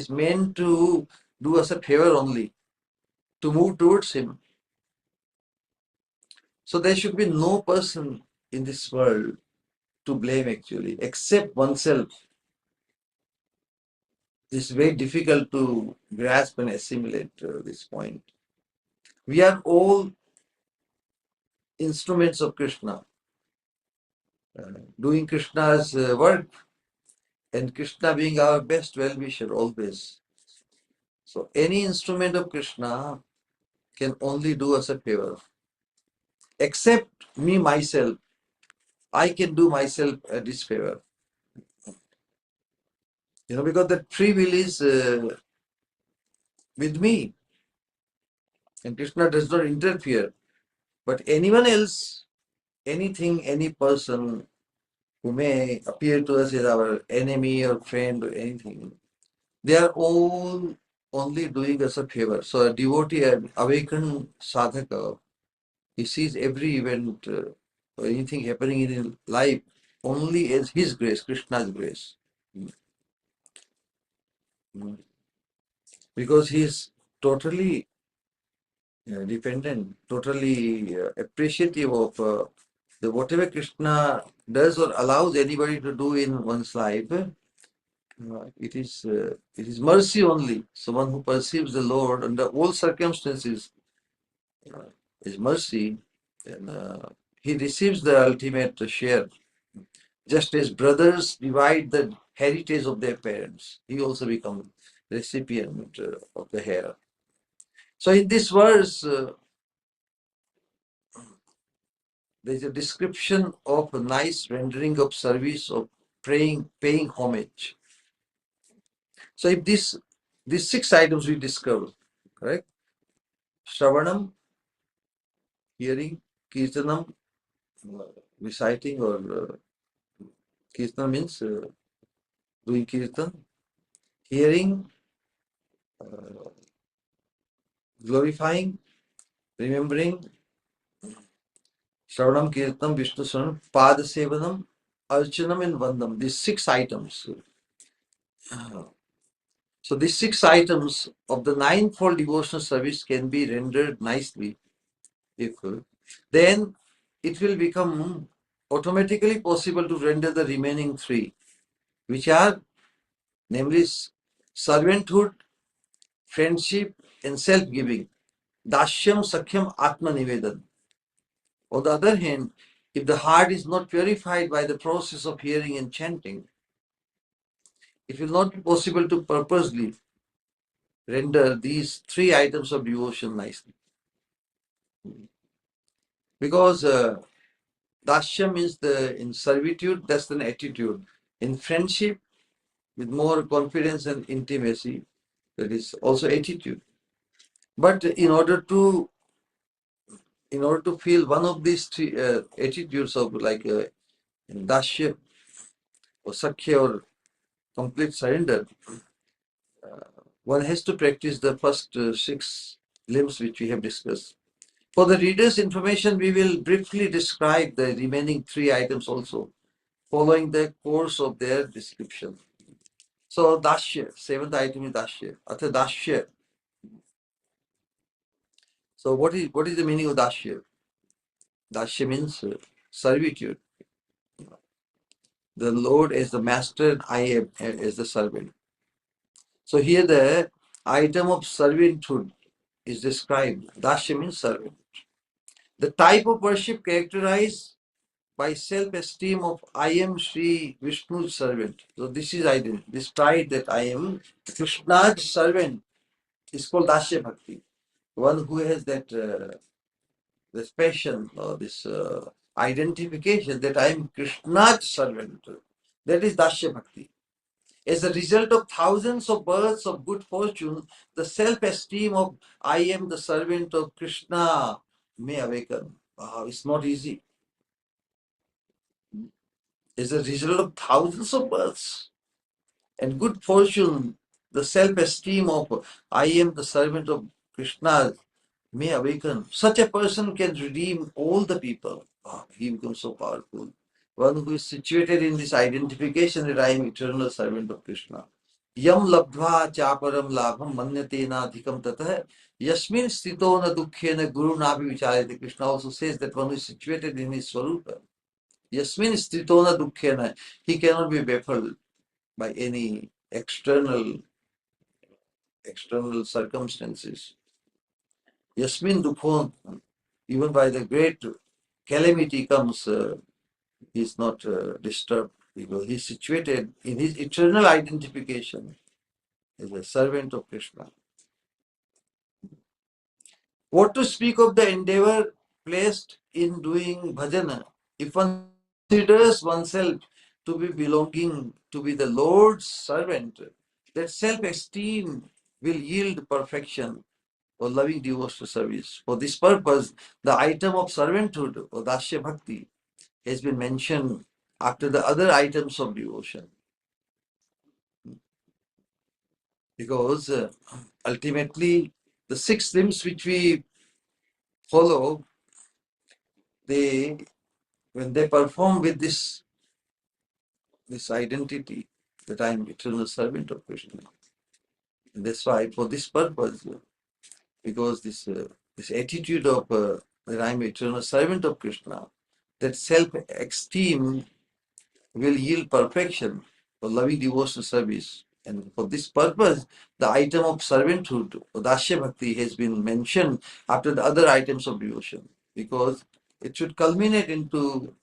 meant to do us a favor only, to move towards him. So there should be no person in this world to blame actually, except oneself. It's very difficult to grasp and assimilate this point. We are all instruments of Krishna, doing Krishna's work, and Krishna being our best well-wisher always. So any instrument of Krishna can only do us a favor. Except me, myself, I can do myself a disfavor. Because the free will is with me, and Krishna does not interfere. But anyone else, anything, any person who may appear to us as our enemy or friend or anything, they are all only doing us a favor. So a devotee, an awakened sadhaka, he sees every event or anything happening in his life only as his grace, Krishna's grace. Because he is totally dependent, totally appreciative of that whatever Krishna does or allows anybody to do in one's life, it is mercy only. Someone who perceives the Lord under all circumstances is mercy, and he receives the ultimate share. Just as brothers divide the heritage of their parents, he also becomes recipient of the hair. So in this verse, there's a description of a nice rendering of service, of praying, paying homage. So if these 6 items we discover, correct? Shravanam, hearing; Kirtanam, reciting, or Kirtan means doing Kirtan; hearing, glorifying, remembering; Shravanam, Kirtanam, Vishnu Swaram; Pada Sevanam, Archanam, and Vandam. These 6 items. So these 6 items of the ninefold devotional service can be rendered nicely if then it will become automatically possible to render the remaining 3, which are namely servanthood, friendship, and self-giving. Dashyam, Sakhyam, Atma Nivedan. On the other hand, if the heart is not purified by the process of hearing and chanting, it will not be possible to purposely render these 3 items of devotion nicely. Because Dasya means in servitude, that's an attitude. In friendship, with more confidence and intimacy, that is also attitude. But in order to feel one of these 3 attitudes of like Dasya or Sakhya or complete surrender, one has to practice the first 6 limbs which we have discussed. For the reader's information, we will briefly describe the remaining 3 items also, following the course of their description. So Dashya, 7th item is Dashya. Atha Dashya. So what is the meaning of Dashya? Dashya means servitude. The Lord is the master and I am as the servant. So here the item of servanthood is described. Dashya means servant. The type of worship characterized by self-esteem of I am Sri Vishnu's servant. So this is identity. This pride that I am Krishna's servant is called Dashya Bhakti. One who has that this passion or this identification that I am Krishna's servant. That is Dashya Bhakti. As a result of thousands of births of good fortune, the self-esteem of I am the servant of Krishna may awaken. Wow, it's not easy. As a result of thousands of births and good fortune, the self-esteem of I am the servant of Krishna may awaken. Such a person can redeem all the people. Oh, he becomes so powerful. One who is situated in this identification that I am eternal servant of Krishna. Yam labdva chaparam labham manyatena adhikam tatah yasmin sthito na dukkhe na guru nabi vicharete. Krishna also says that one who is situated in his swarupa. Yasmin sthito na dukkhe na. He cannot be baffled by any external circumstances. Yasmin dukho, even by the great calamity comes, he is not disturbed because he is situated in his eternal identification as a servant of Krishna. What to speak of the endeavor placed in doing bhajana? If one considers oneself to be belonging to be the Lord's servant, that self-esteem will yield perfection or loving devotional service. For this purpose, the item of servanthood or Dasya Bhakti has been mentioned after the other items of devotion. Because ultimately, the 6 limbs which we follow, when they perform with this identity that I am eternal servant of Krishna. And that's why, for this purpose, because this attitude of that I am eternal servant of Krishna, that self-esteem will yield perfection for loving devotional service. And for this purpose, the item of servanthood, or Dasya Bhakti, has been mentioned after the other items of devotion, because it should culminate into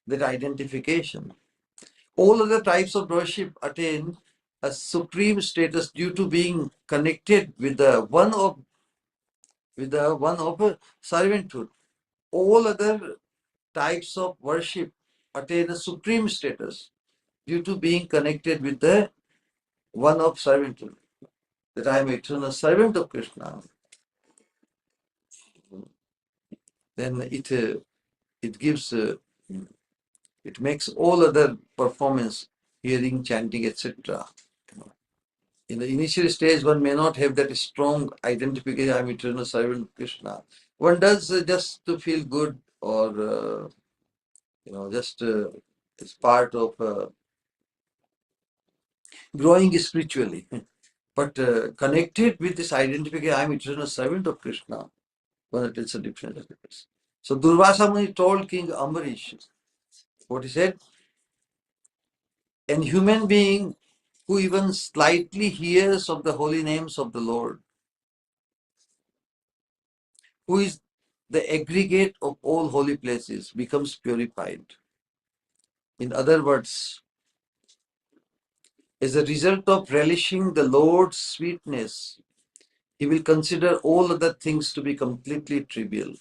that identification. All other types of worship attain a supreme status due to being connected with the one of servanthood. All other types of worship attain a supreme status due to being connected with the one of servanthood. That I am eternal servant of Krishna. Then it gives it makes all other performance, hearing, chanting, etc. In the initial stage, one may not have that strong identification. I am eternal servant of Krishna. One does just to feel good, or just as part of growing spiritually. But connected with this identification, I am eternal servant of Krishna, well, it's a different case. So Durvasa Muni told King Ambarish what he said: an human being who even slightly hears of the holy names of the Lord, who is the aggregate of all holy places, becomes purified. In other words, as a result of relishing the Lord's sweetness, he will consider all other things to be completely trivial.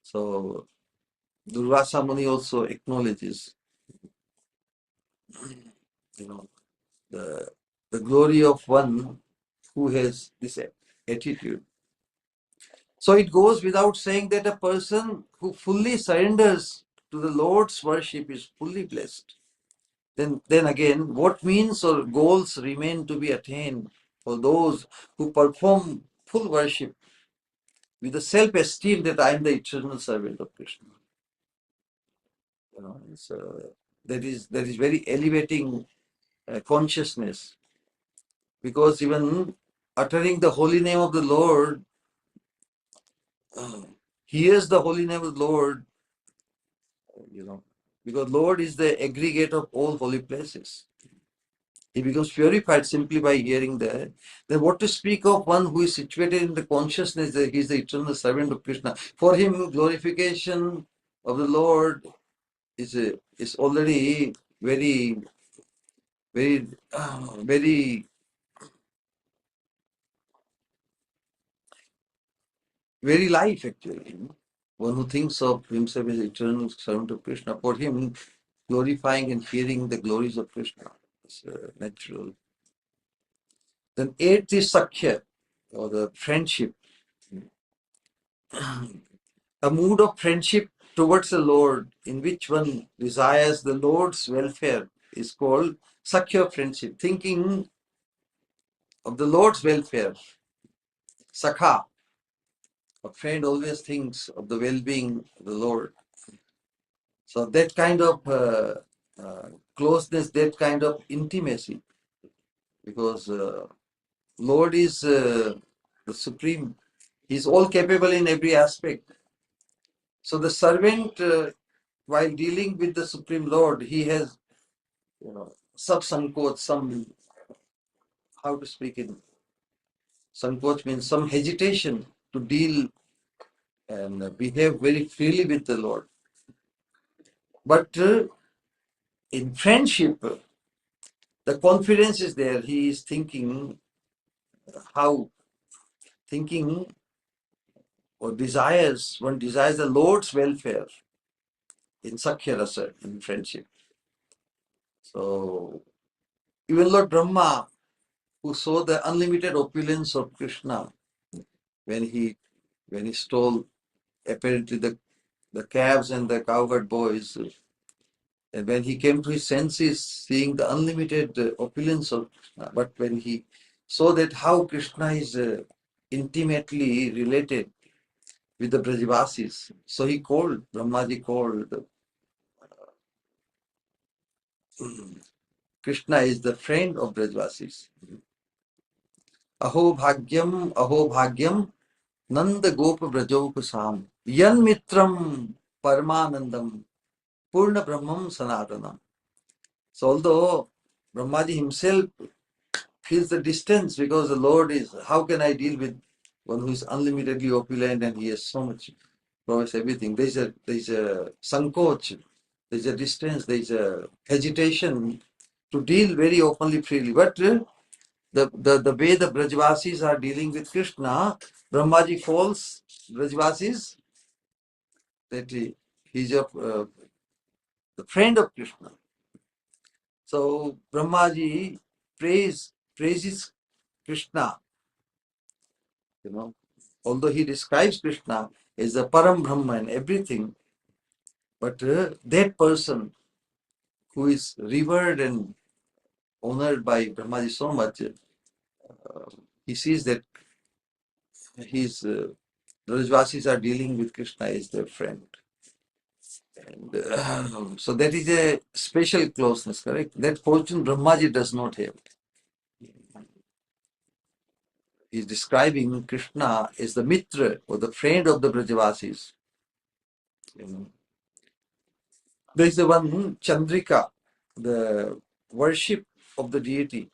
So Durvasa Muni also acknowledges, the glory of one who has this attitude. So it goes without saying that a person who fully surrenders to the Lord's worship is fully blessed. Then again, what means or goals remain to be attained for those who perform full worship with the self-esteem that I am the eternal servant of Krishna? That is very elevating consciousness, because even uttering the holy name of the Lord, hears the holy name of the Lord, because Lord is the aggregate of all holy places. He becomes purified simply by hearing that. Then what to speak of one who is situated in the consciousness that he is the eternal servant of Krishna? For him, glorification of the Lord is already very, very, very, very life actually. One who thinks of himself as eternal servant of Krishna, for him, glorifying and hearing the glories of Krishna is natural. Then eighth is Sakhya, or the friendship. A mood of friendship towards the Lord in which one desires the Lord's welfare is called Sakhya friendship. Thinking of the Lord's welfare. Sakha, a friend always thinks of the well-being of the Lord. So that kind of closeness, that kind of intimacy, because Lord is the supreme. He is all capable in every aspect. So the servant, while dealing with the Supreme Lord, he has some, how to speak in sankoch means some hesitation to deal and behave very freely with the Lord. But in friendship, the confidence is there. He is thinking or desires, one desires the Lord's welfare in Sakhya Rasa, in friendship. So even Lord Brahma, who saw the unlimited opulence of Krishna when he stole apparently the calves and the cowherd boys, and when he came to his senses, seeing the unlimited opulence of Krishna, but when he saw that how Krishna is intimately related with the Brajavasis, so Brahmaji called Krishna is the friend of Brajavasis. Aho bhagyam Nanda Gopa Brajopasam Yan Mitram Paramanandam Purna Brahmam Sanatanam. So although Brahmaji himself feels the distance because the Lord is, how can I deal with one who is unlimitedly opulent and he has so much, provides everything. There's a sankoch, there's a distance, there's a hesitation to deal very openly, freely. But the way the Brajvasis are dealing with Krishna, Brahmaji calls Brajvasis that he's the friend of Krishna. So Brahmaji praises Krishna, although he describes Krishna as the Param Brahma and everything, but that person who is revered and honored by Brahmaji so much, he sees that his Rajvasis are dealing with Krishna as their friend. And so that is a special closeness, correct? That fortune Brahmaji does not have. He is describing Krishna as the Mitra or the friend of the Brajavasis. There is the one Chandrika, the worship of the deity.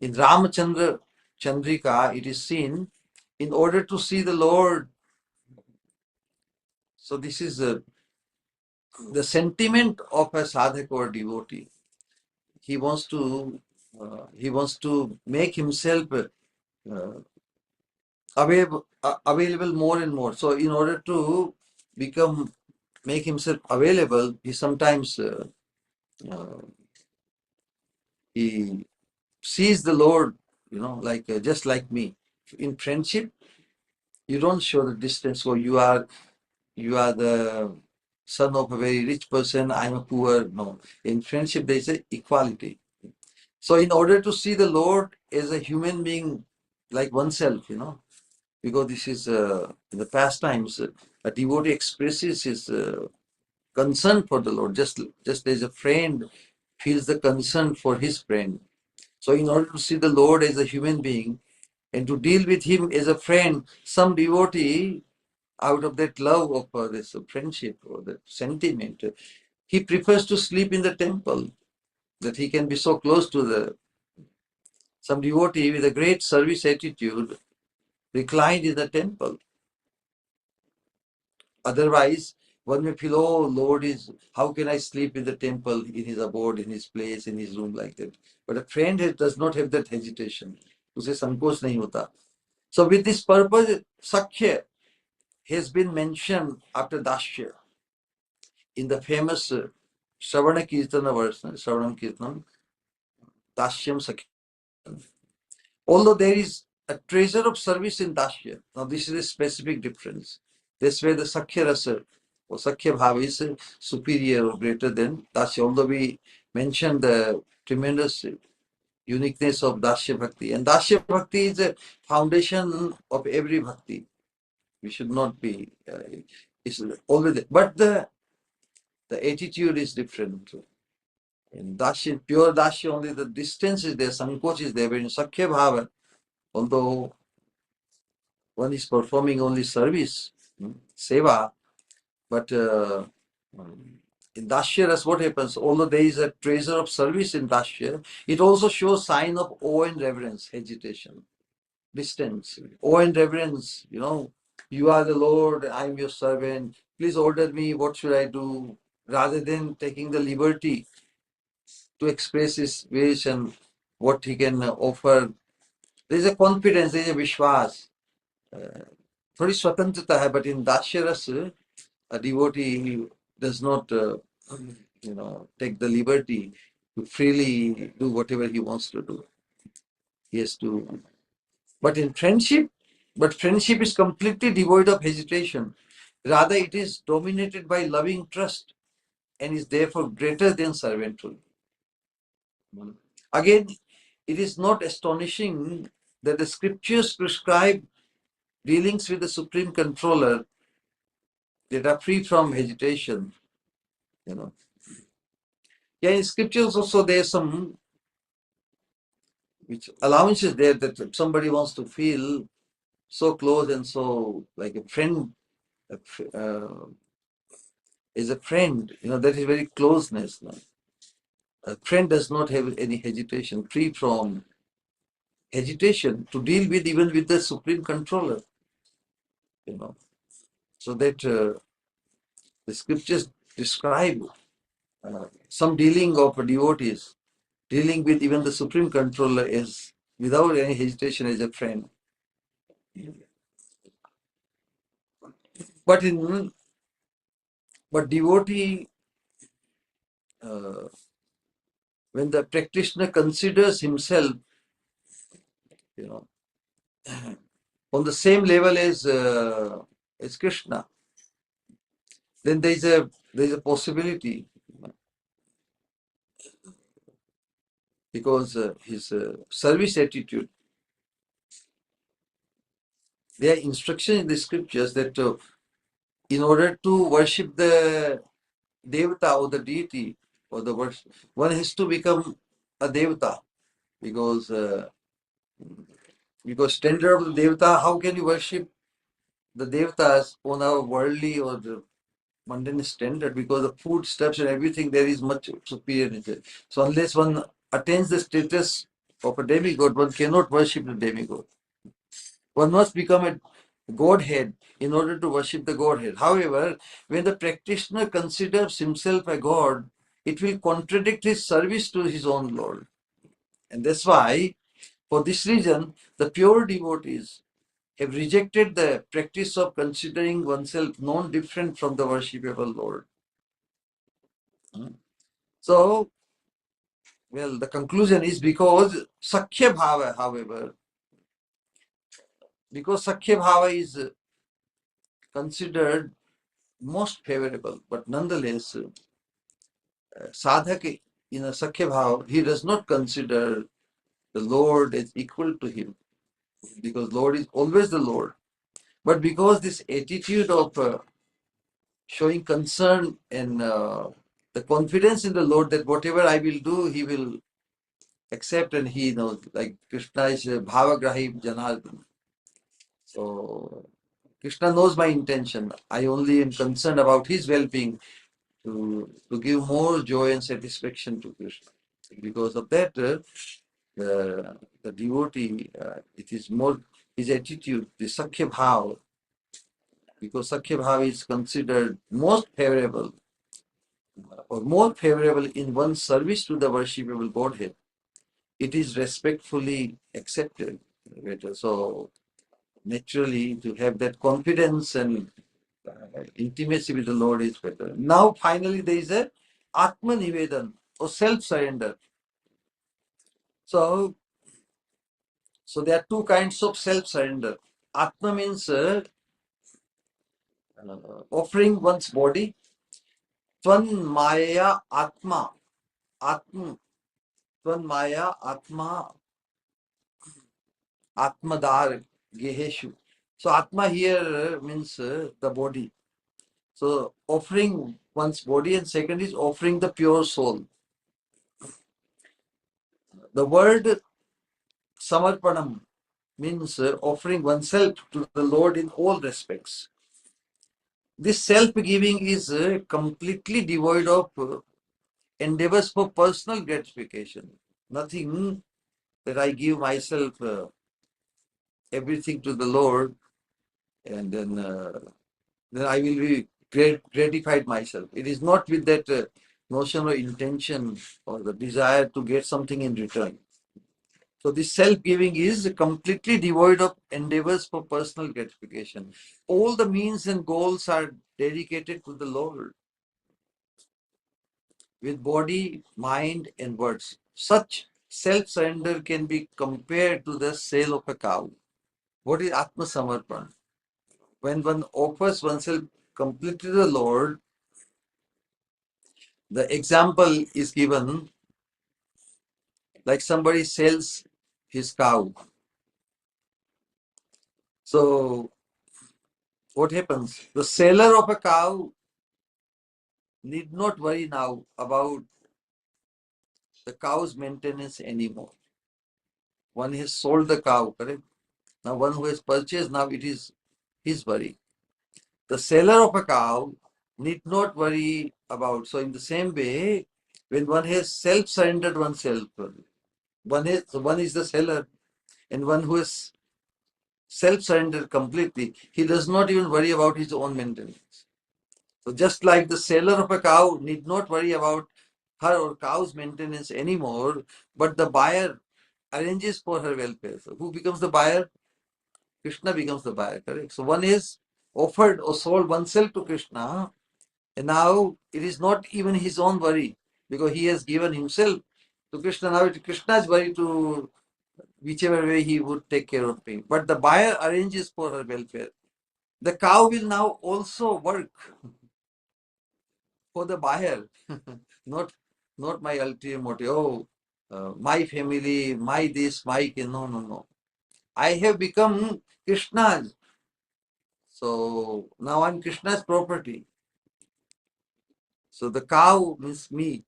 In Ramachandra Chandrika, it is seen in order to see the Lord. So this is the sentiment of a sadhak or devotee. He wants to make himself available more and more. So in order to make himself available, he sometimes he sees the Lord, like just like me. In friendship, you don't show the distance. So you are the son of a very rich person, I'm a poor. No. In friendship, there is a equality. So in order to see the Lord as a human being like oneself, because this is in the past times, a devotee expresses his concern for the Lord, just as a friend feels the concern for his friend. So in order to see the Lord as a human being and to deal with him as a friend, some devotee, out of that love of this friendship or that sentiment, he prefers to sleep in the temple, that he can be so close to some devotee with a great service attitude reclined in the temple. Otherwise, one may feel, oh, Lord is, how can I sleep in the temple, in his abode, in his place, in his room, like that? But a friend does not have that hesitation. Usse sankoch nahi hota. So with this purpose, Sakhya has been mentioned after Dashya in the famous Shravana Kirtana verse, Shravana Kirtanam, Dashyam Sakhya. Although there is a treasure of service in Dashya, now this is a specific difference. That's where the Sakhya Rasa or Sakhya Bhava is superior or greater than Dashya. Although we mentioned the tremendous uniqueness of Dashya Bhakti. And Dashya Bhakti is a foundation of every Bhakti. We should not be, it's always there. But the attitude is different. In Dashya, pure Dashya, only the distance is there, Sankoch is there. But in Sakhya Bhava, although one is performing only service, seva, but in Dashya, what happens? Although there is a treasure of service in Dashya, it also shows sign of awe and reverence, hesitation, distance, awe and reverence. You are the Lord, I am your servant. Please order me, what should I do? Rather than taking the liberty to express his wish and what he can offer. There is a confidence, there is a vishwas. थोड़ी स्वतंत्रता है, but in Dashya Rasa, a devotee does not, take the liberty to freely do whatever he wants to do. He has to. But friendship is completely devoid of hesitation. Rather, it is dominated by loving trust and is therefore greater than servanthood. Again, it is not astonishing that the scriptures prescribe dealings with the Supreme Controller that are free from hesitation. Yeah, in scriptures also there's some which allowances there that if somebody wants to feel so close and so like a friend is a friend. That is very closeness. No? A friend does not have any hesitation, free from hesitation to deal with even with the supreme controller. So that the scriptures describe some dealing of devotees, dealing with even the supreme controller is without any hesitation as a friend. But devotee, uh, when the practitioner considers himself, you know, on the same level as Krishna, then there is a possibility, because his service attitude. There are instructions in the scriptures that in order to worship the devata or the deity or the worship, one has to become a devata, because standard of the devata, how can you worship the devatas on our worldly or the mundane standard? Because the footsteps and everything there is much superior nature. So unless one attains the status of a demigod, one cannot worship the demigod. One must become a Godhead in order to worship the Godhead. However, when the practitioner considers himself a God, it will contradict his service to his own Lord. And that's why, for this reason, the pure devotees have rejected the practice of considering oneself non-different from the worshipable Lord. So, well, the conclusion is because Sakhya Bhava, however, because Sakhya Bhava is considered most favorable, but nonetheless, sadhaka in a Sakhya Bhava, he does not consider the Lord as equal to him, because Lord is always the Lord. But because this attitude of showing concern and the confidence in the Lord that whatever I will do, he will accept, and he knows, like Krishna is Bhavagrahi Janardhan. So Krishna knows my intention. I only am concerned about his well-being, to give more joy and satisfaction to Krishna. Because of that, the devotee, it is more his attitude, the Sakhya Bhav, because Sakhya Bhav is considered most favorable, or more favorable in one's service to the worshipable Godhead. It is respectfully accepted. So naturally, to have that confidence and intimacy with the Lord is better. Now, finally, there is a Atma Nivedan, or self-surrender. So there are two kinds of self-surrender. Atma means offering one's body. Tvan Maya Atma. Atma. Tvan Maya Atma. Atmadar Geheshu. So Atma here means the body. So offering one's body, and second is offering the pure soul. The word Samarpanam means offering oneself to the Lord in all respects. This self-giving is completely devoid of endeavors for personal gratification. Nothing that I give myself everything to the Lord, and then I will be gratified myself. It is not with that notion or intention or the desire to get something in return. So this self-giving is completely devoid of endeavors for personal gratification. All the means and goals are dedicated to the Lord, with body, mind, and words. Such self-surrender can be compared to the sale of a cow. What is Atma Samarpan? When one offers oneself completely to the Lord, the example is given like somebody sells his cow. So what happens? The seller of a cow need not worry now about the cow's maintenance anymore. One has sold the cow, correct? Now one who has purchased, now it is his worry. The seller of a cow need not worry about. So in the same way, when one has self-surrendered oneself, one is the seller, and one who has self-surrendered completely, he does not even worry about his own maintenance. So just like the seller of a cow need not worry about her or cow's maintenance anymore, but the buyer arranges for her welfare. So who becomes the buyer? Krishna becomes the buyer, correct? So one is offered or sold oneself to Krishna, and now it is not even his own worry, because he has given himself to Krishna. Now it is Krishna's worry to whichever way he would take care of me. But the buyer arranges for her welfare. The cow will now also work for the buyer, not my ulterior motive. Oh, my family, my this, my no, no, no. I have become Krishna's. So now I'm Krishna's property. So the cow means me.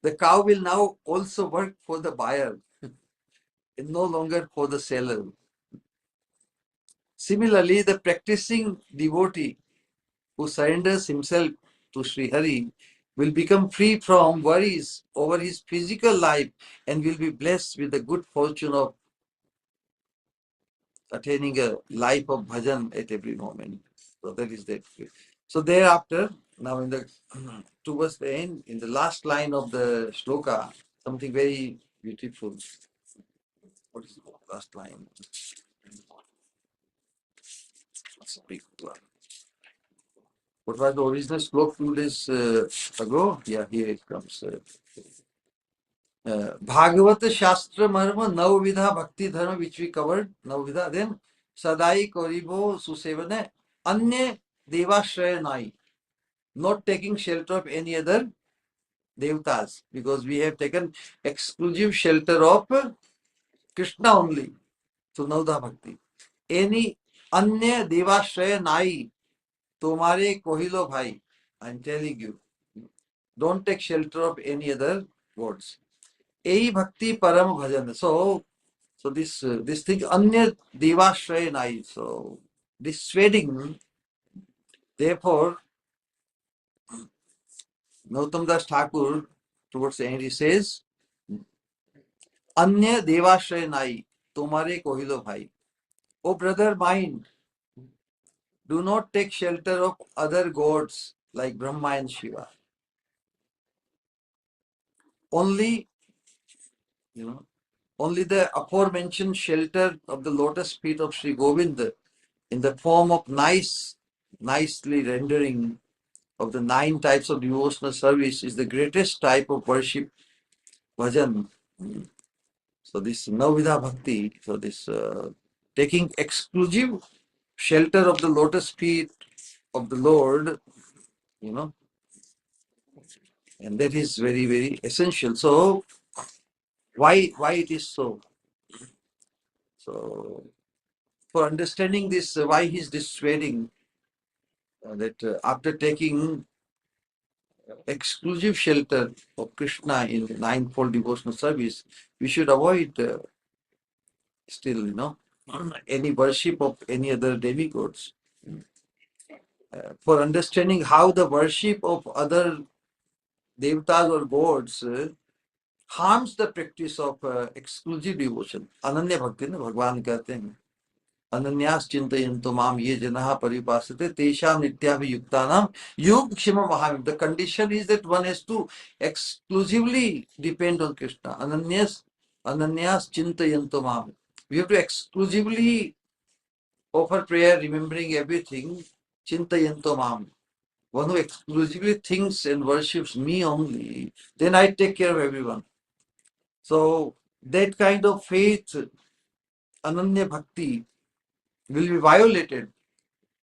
The cow will now also work for the buyer and no longer for the seller. Similarly, the practicing devotee who surrenders himself to Sri Hari will become free from worries over his physical life and will be blessed with the good fortune of attaining a life of bhajan at every moment. So that is that. So thereafter, now in the towards the end, in the last line of the sloka, something very beautiful. What is the last line? Let's pick one. What was the original sloka 2 days ago? Yeah, here it comes. Bhagavata Shastra Marma Navvidha Bhakti Dharma, which we covered, Navvidha, then Sadai Koribo Susevane, Anye Devashraya Nai, not taking shelter of any other Devtas, because we have taken exclusive shelter of Krishna only, so Navda Bhakti. Any Anya Devashraya Nai, Tomare Kohilo Bhai, I'm telling you, don't take shelter of any other gods. Ei Bhakti Param Bhajan. So this thing, Anya Devashraya Nai. So dissuading, therefore, Nautam Das Thakur towards the end he says, Anya Devashraya Nai, Tomare Kohilo Bhai. O brother mine, do not take shelter of other gods like Brahma and Shiva. Only, only the aforementioned shelter of the lotus feet of Sri Govinda in the form of nicely rendering of the 9 types of devotional service is the greatest type of worship, bhajan. So this Navvidha Bhakti, so this taking exclusive shelter of the lotus feet of the Lord, and that is very, very essential. So why it is so? So for understanding this, why he is dissuading that after taking exclusive shelter of Krishna in the 9-fold devotional service, we should avoid still, any worship of any other demigods. For understanding how the worship of other devtas or gods harms the practice of exclusive devotion. Ananya Bhakti, Bhagwan कहते हैं. Ananyas Chintayanto Mam Ye Janaha Paripasate Tesham Nityabhiyuktanam Yug Kshima Mahamim. The condition is that one has to exclusively depend on Krishna. Ananyas Chintayanto Mam. We have to exclusively offer prayer, remembering everything. Chintayanto Mam. One who exclusively thinks and worships me only, then I take care of everyone. So that kind of faith, Ananya Bhakti, will be violated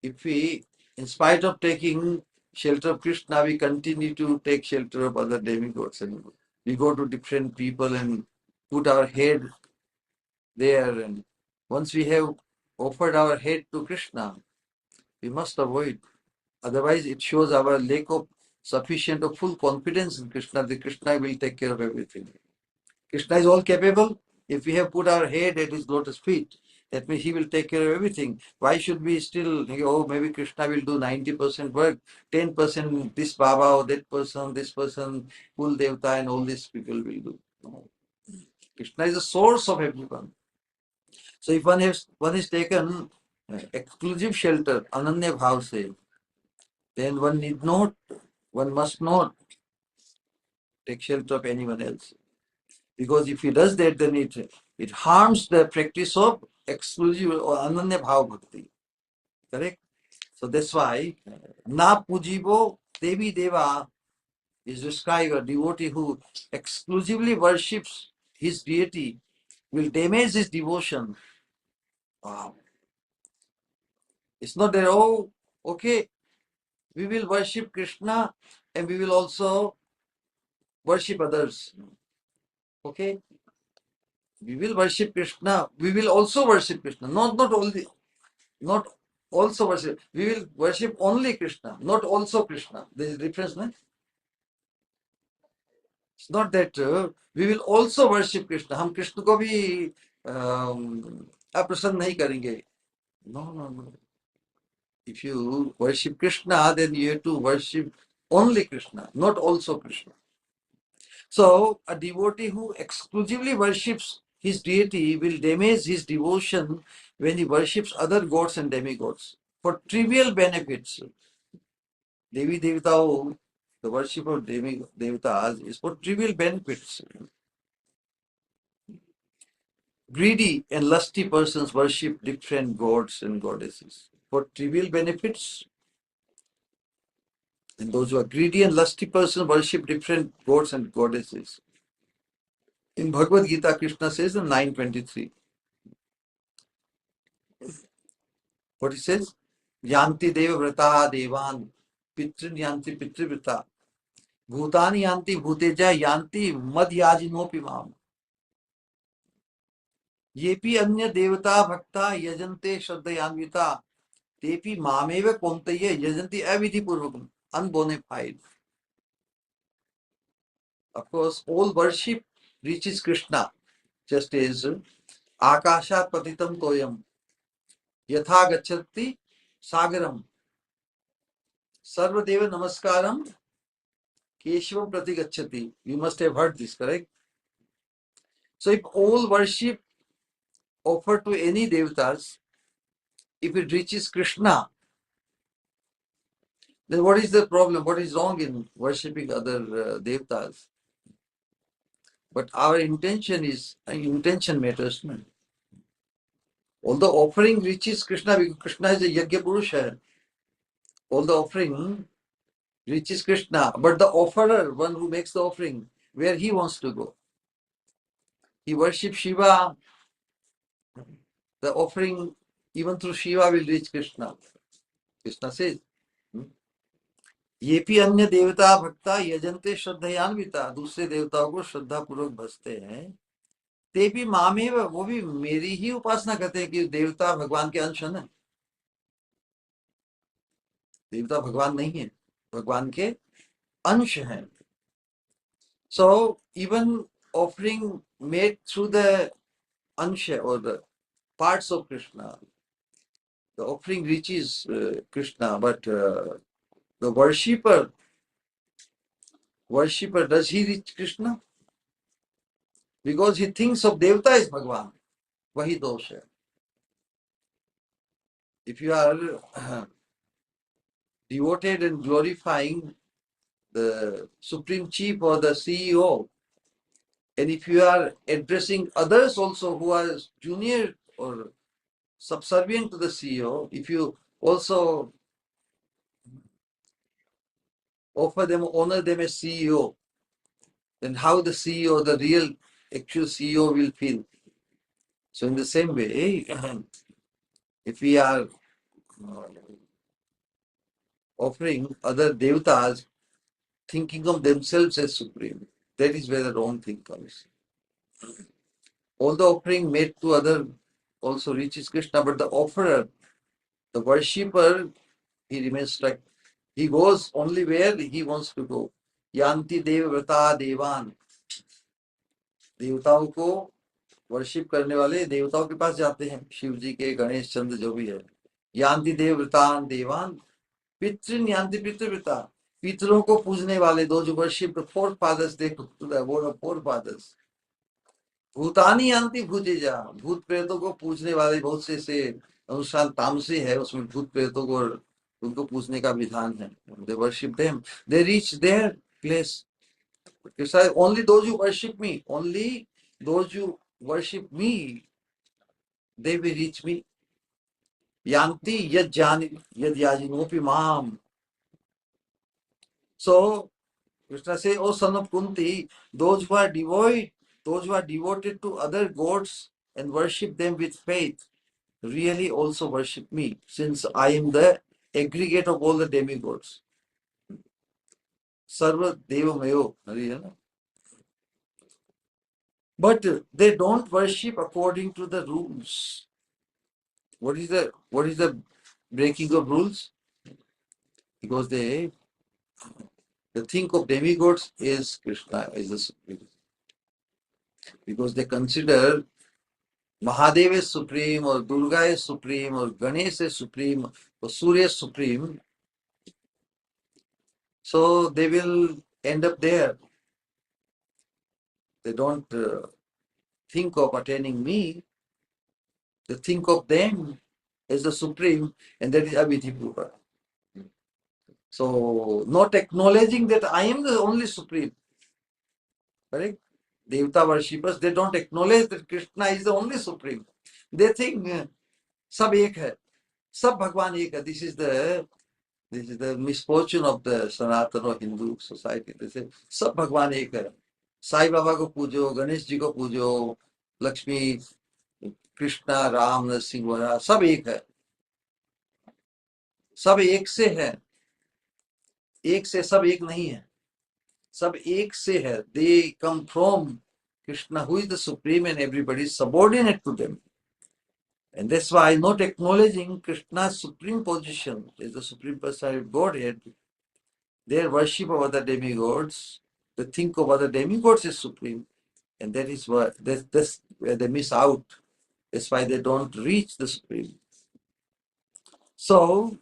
if we, in spite of taking shelter of Krishna, we continue to take shelter of other demigods. And we go to different people and put our head there. And once we have offered our head to Krishna, we must avoid. Otherwise, it shows our lack of sufficient or full confidence in Krishna, that Krishna will take care of everything. Krishna is all capable. If we have put our head at his lotus feet, That means he will take care of everything. Why should we still think, oh, maybe Krishna will do 90% work, 10% this Baba or that person, this person, Kul Devta, and all these people will do. No. Krishna is the source of everyone. So if one is taken exclusive shelter, Ananya Bhav se, then one must not take shelter of anyone else. Because if he does that, then it harms the practice of exclusive or Ananya Bhav Bhakti. Correct? So that's why Na Pujibo Devi Deva is described a devotee who exclusively worships his deity will damage his devotion. Wow. It's not that, oh, okay, we will worship Krishna and we will also worship others. Okay? We will worship Krishna. We will also worship Krishna. Not also worship. We will worship only Krishna, not also Krishna. There is a difference, no? It's not that we will also worship Krishna. हम कृष्ण को भी अप्रसन्न नहीं करेंगे. No, no, no. If you worship Krishna, then you have to worship only Krishna, not also Krishna. So a devotee who exclusively worships his deity will damage his devotion when he worships other gods and demigods for trivial benefits. Devi Devata, the worship of Devi Devatas is for trivial benefits. Greedy and lusty persons worship different gods and goddesses for trivial benefits. And those who are greedy and lusty persons worship different gods and goddesses. In Bhagavad Gita, Krishna says in 9:23, what he says? Yanti deva vrata devan, pitrin yanti pitrivrata, bhutani yanti bhuteja yanti madhyajinopi mam. Yepi anya devata bhakta yajante shraddhayanvita, tepi mameva kontaye yajanti avidhi purvakam, unbonafide. Of course, all worship reaches Krishna, just as Akashat patitam toyam, yatha gacchati sagaram, sarvadeva namaskaram, keshavam prati gacchati. You must have heard this, correct? So if all worship offered to any devatas, if it reaches Krishna, then what is the problem? What is wrong in worshipping other devatas? But our intention matters. No? Although offering reaches Krishna, because Krishna is a Yajna Purusha, all the offering reaches Krishna, but the offerer, one who makes the offering, where he wants to go. He worships Shiva, the offering even through Shiva will reach Krishna. Krishna says, येपि अन्य देवता भक्ता यजन्ते श्रद्धयान्विता, दूसरे देवताओं को श्रद्धा पूर्वक भजते हैं, ते भी मामेव, वो भी मेरी ही उपासना करते हैं, कि देवता भगवान के अंश है ना. देवता भगवान नहीं है, भगवान के अंश हैं. So even offering made through the ansha or the parts of Krishna, the offering reaches Krishna, but the worshipper, does he reach Krishna? Because he thinks of Devta as Bhagwan. Vahi dosh hai. If you are devoted and glorifying the Supreme Chief or the CEO, and if you are addressing others also who are junior or subservient to the CEO, if you also honor them as CEO, then how the CEO, the real actual CEO will feel. So in the same way, if we are offering other devatas, thinking of themselves as supreme, that is where the wrong thing comes. All the offering made to other also reaches Krishna, but the offerer, the worshipper, he remains stuck. He goes only where he wants to go. Yanti Dev Vrata Devan. देवताओं को worship करने वाले देवताओं के पास जाते हैं, शिव जी के, गणेश चंद्र जो भी है। यान्ति देवव्रतान देवान पितृन यान्ति पितृव्रता, पितरों को पूजने वाले, दो जो वर्शिप फोर फादर्स, देखो फोर फादर्स। भूतानी यान्ति भूतेजा, भूत प्रेतों को पूजने वाले बहुत से अनुष्ठान तामसी है, उसमें भूत प्रेतों को उनको पूजने का विधान है। They worship them, they reach their place. Only those who worship me, only those who worship me, they will reach me. Yanti yad jani yad yajinopi mam. So Krishna says, "O son of Kunti, those who are devoted to other gods and worship them with faith, really also worship me, since I am the aggregate of all the demigods. Sarva Deva Mayo." But they don't worship according to the rules. What is the breaking of rules? Because they think of demigods is Krishna, is the supreme. Because they consider Mahadev is supreme, or Durga is supreme, or Ganesh is supreme, or Surya is supreme. So they will end up there. They don't think of attaining me. They think of them as the supreme, and that is Abhidhipura. So not acknowledging that I am the only supreme. Correct? Devata worshippers, they don't acknowledge that Krishna is the only supreme. They think sab ek hai, sab Bhagwan ek hai. This is the misfortune of the Sanatana Hindu society. They say sab Bhagwan ek hai. Sai Baba ko pujo, Ganesh ji ko pujo, Lakshmi, Krishna, Ram, Nrsimha, sab ek hai. सब एक से है, एक से सब एक नहीं है, सब एक से है. They come from Krishna, who is the supreme, and everybody is subordinate to them. And that's why not acknowledging Krishna's supreme position as the supreme personality of Godhead, their worship of other demigods, they think of other demigods as supreme, and that is that's where they miss out. That's why they don't reach the supreme. So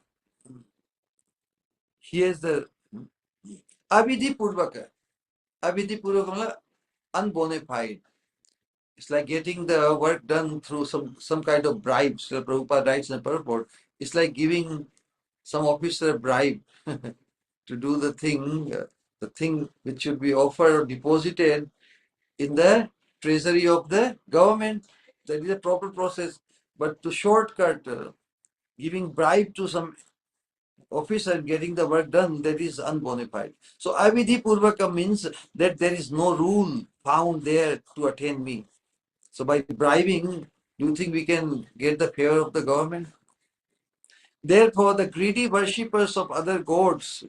here's the Abhidhi Purvaka. Abhidhi Purvaka, unbonafide. It's like getting the work done through some kind of bribes. So Prabhupada writes in the purport, it's like giving some officer a bribe to do the thing which should be offered or deposited in the treasury of the government. That is a proper process. But to shortcut, giving bribe to some officer getting the work done, that is unbonafide. So Avidhi Purvaka means that there is no rule found there to attain me. So by bribing, do you think we can get the favor of the government? Therefore, the greedy worshippers of other gods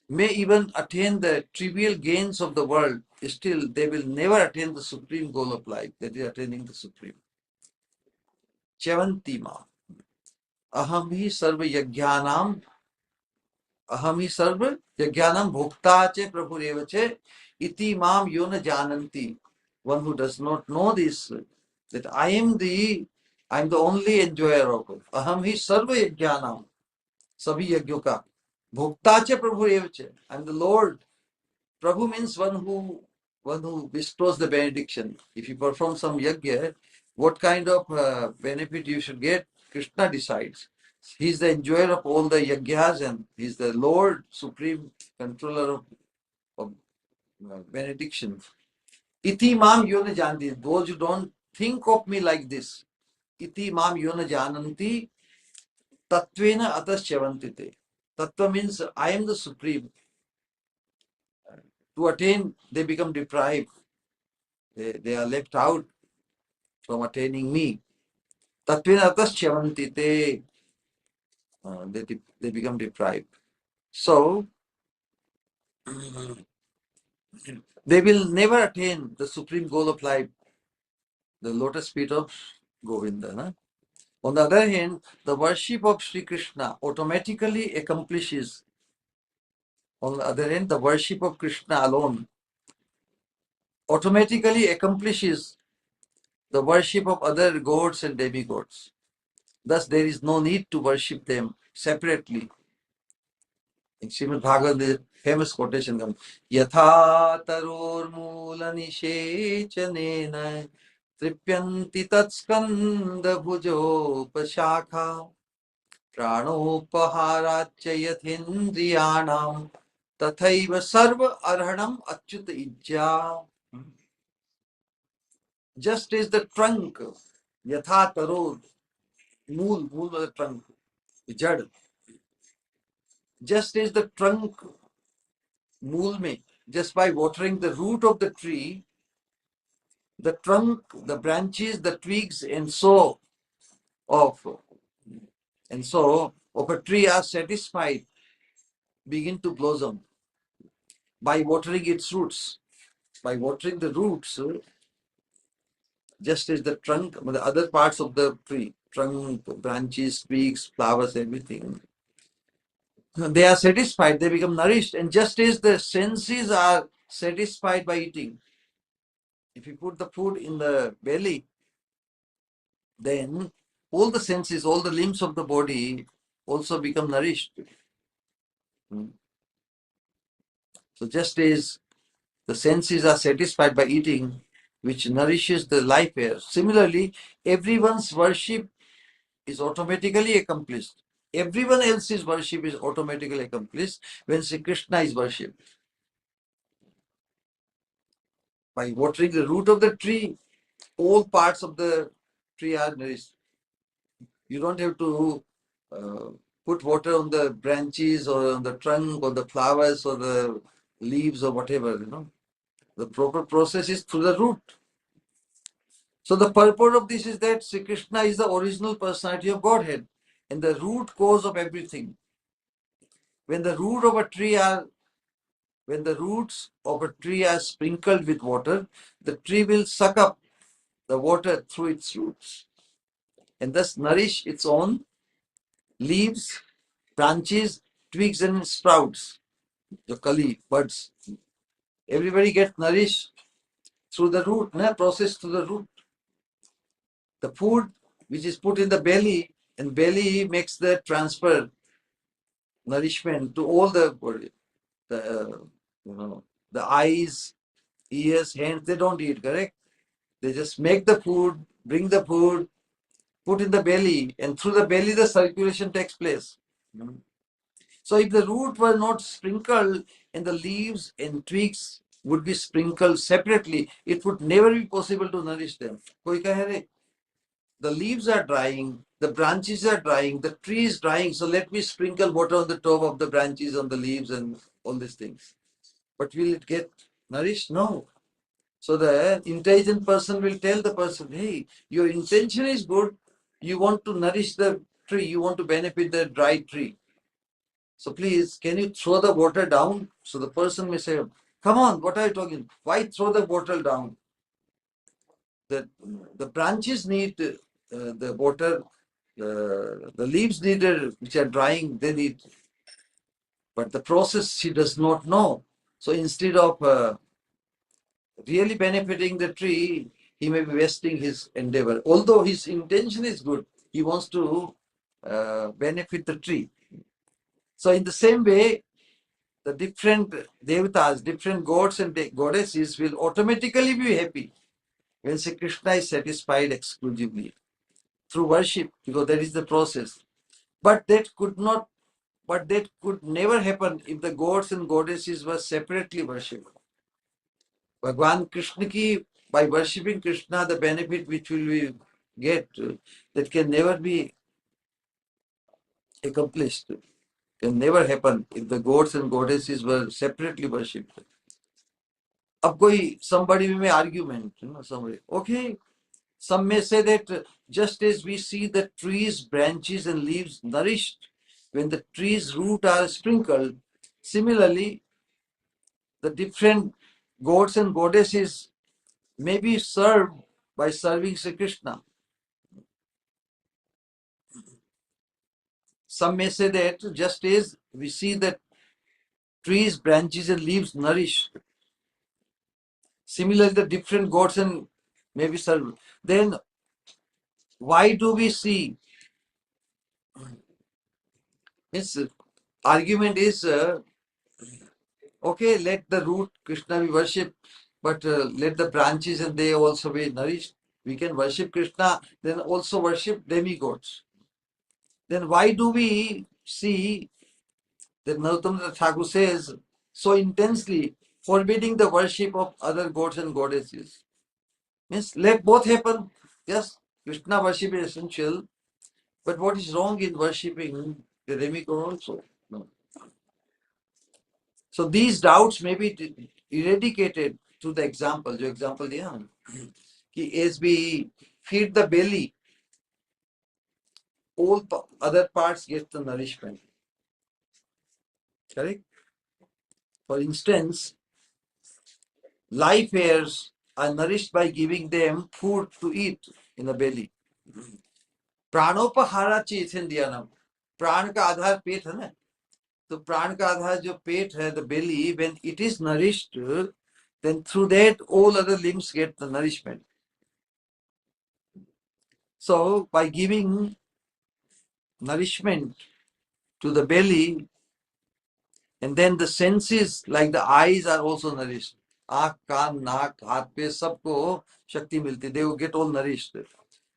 may even attain the trivial gains of the world, still they will never attain the supreme goal of life, that is attaining the supreme. Chavantima. Aham hi sarva yajnanam, aham hi sarva yajnanam bhokta che prabhurevache iti mam yona jananti. One who does not know this, that I am the only enjoyer of it. Aham hi sarva yajnanam, sabhi yajño ka. Bhokta che prabhurevache. I am the Lord. Prabhu means one who bestows the benediction. If you perform some yajna, what kind of benefit you should get, Krishna decides. He is the enjoyer of all the yajnas, and he is the Lord, supreme controller of benediction. Iti mam yona janti. Those who don't think of me like this, iti mam yona jananti, tattvena ataschavantite. Tattva means I am the supreme. To attain, they become deprived. They are left out from attaining me. Tattvena ataschavantite. They become deprived. So, they will never attain the supreme goal of life, the lotus feet of Govinda. Na? On the other hand, the worship of Sri Krishna automatically accomplishes, on the other hand, the worship of Krishna alone automatically accomplishes the worship of other gods and demigods. Thus, there is no need to worship them separately. In Srimad Bhagavad, the famous quotation comes, Yatha taror mula nishechanena tripyanti tatskanda bhujo pashakha pranopaharachya yathindriyanam tathaiva sarva arhanam achyuta ijja. Just as the trunk, yatha taror, mool of the trunk, jad. Just as the trunk, mool mein, just by watering the root of the tree, the trunk, the branches, the twigs, and so of a tree are satisfied, begin to blossom by watering its roots. By watering the roots, just as the trunk, the other parts of the tree, trunk, branches, twigs, flowers, everything, they are satisfied, they become nourished. And just as the senses are satisfied by eating, if you put the food in the belly, then all the senses, all the limbs of the body also become nourished. So just as the senses are satisfied by eating, which nourishes the life air, similarly, everyone's worship is automatically accomplished. Everyone else's worship is automatically accomplished when Sri Krishna is worshipped. By watering the root of the tree, all parts of the tree are nourished. You don't have to put water on the branches or on the trunk or the flowers or the leaves or whatever, The proper process is through the root. So the purport of this is that Sri Krishna is the original personality of Godhead and the root cause of everything. When the roots of a tree are sprinkled with water, the tree will suck up the water through its roots and thus nourish its own leaves, branches, twigs, and sprouts, the kali, buds. Everybody gets nourished through the root, process through the root. The food which is put in the belly, and belly makes the transfer, nourishment to all the body. The eyes, ears, hands, they don't eat, correct? They just make the food, bring the food, put in the belly, and through the belly the circulation takes place. So if the root were not sprinkled and the leaves and twigs would be sprinkled separately, it would never be possible to nourish them. Koi kahe re? The leaves are drying, the branches are drying, the tree is drying, so let me sprinkle water on the top of the branches, on the leaves and all these things. But will it get nourished? No. So the intelligent person will tell the person, hey, your intention is good, you want to nourish the tree, you want to benefit the dry tree. So please, can you throw the water down? So the person may say, come on, what are you talking? Why throw the water down? The branches need the water, the leaves needed, which are drying, they need. But the process she does not know. So instead of really benefiting the tree, he may be wasting his endeavor. Although his intention is good, he wants to benefit the tree. So in the same way, the different devatas, different gods and goddesses will automatically be happy when Sri Krishna is satisfied exclusively through worship, because that is the process. But that could never happen if the gods and goddesses were separately worshipped. Bhagwan Krishna ki, by worshipping Krishna, the benefit which will we get, that can never be accomplished, can never happen if the gods and goddesses were separately worshipped. Ab koi, somebody may argument, somebody, okay, some may say that just as we see the trees, branches and leaves nourished when the tree's root are sprinkled, similarly, the different gods and goddesses may be served by serving Sri Krishna. Some may say that just as we see that trees, branches and leaves nourished, similarly the different gods and maybe serve. Then why do we see? His argument is okay, let the root Krishna be worshipped, but let the branches and they also be nourished. We can worship Krishna, then also worship demigods. Then why do we see that Narottam Thakur says so intensely, forbidding the worship of other gods and goddesses? Means let both happen. Yes, Krishna worship is essential, but what is wrong in worshipping the demigod also? No. So these doubts may be eradicated through the example. जो example दिया हम, कि as we feed the belly, all other parts get the nourishment. Correct? For instance, live hairs are nourished by giving them food to eat in the belly. प्राणोपहारा चेतन दिया नाम. प्राण का आधार पेट है ना. तो प्राण का आधार जो पेट है, the belly, when it is nourished, then through that all other limbs get the nourishment. So by giving nourishment to the belly, and then the senses like the eyes are also nourished. आँख, कान, नाक, हाथ पे सबको शक्ति मिलती. They will get all nourished.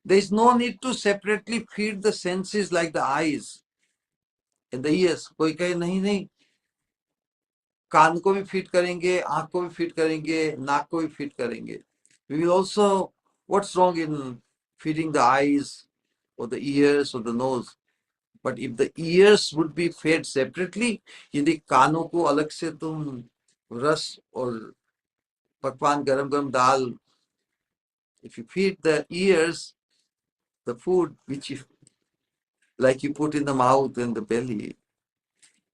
There is no need to separately feed the senses like the eyes and the ears. कोई कहे नहीं नहीं, कान को भी फीड करेंगे, आँख को भी फीड करेंगे, नाक को भी फीड करेंगे. We will also, what's wrong in feeding the eyes or the ears or the nose? But if the ears would be fed separately, यदि कानों को अलग से तुम रस और पकवान गरम गरम दाल, if you feed the ears the food which you, like you put in the mouth and the belly,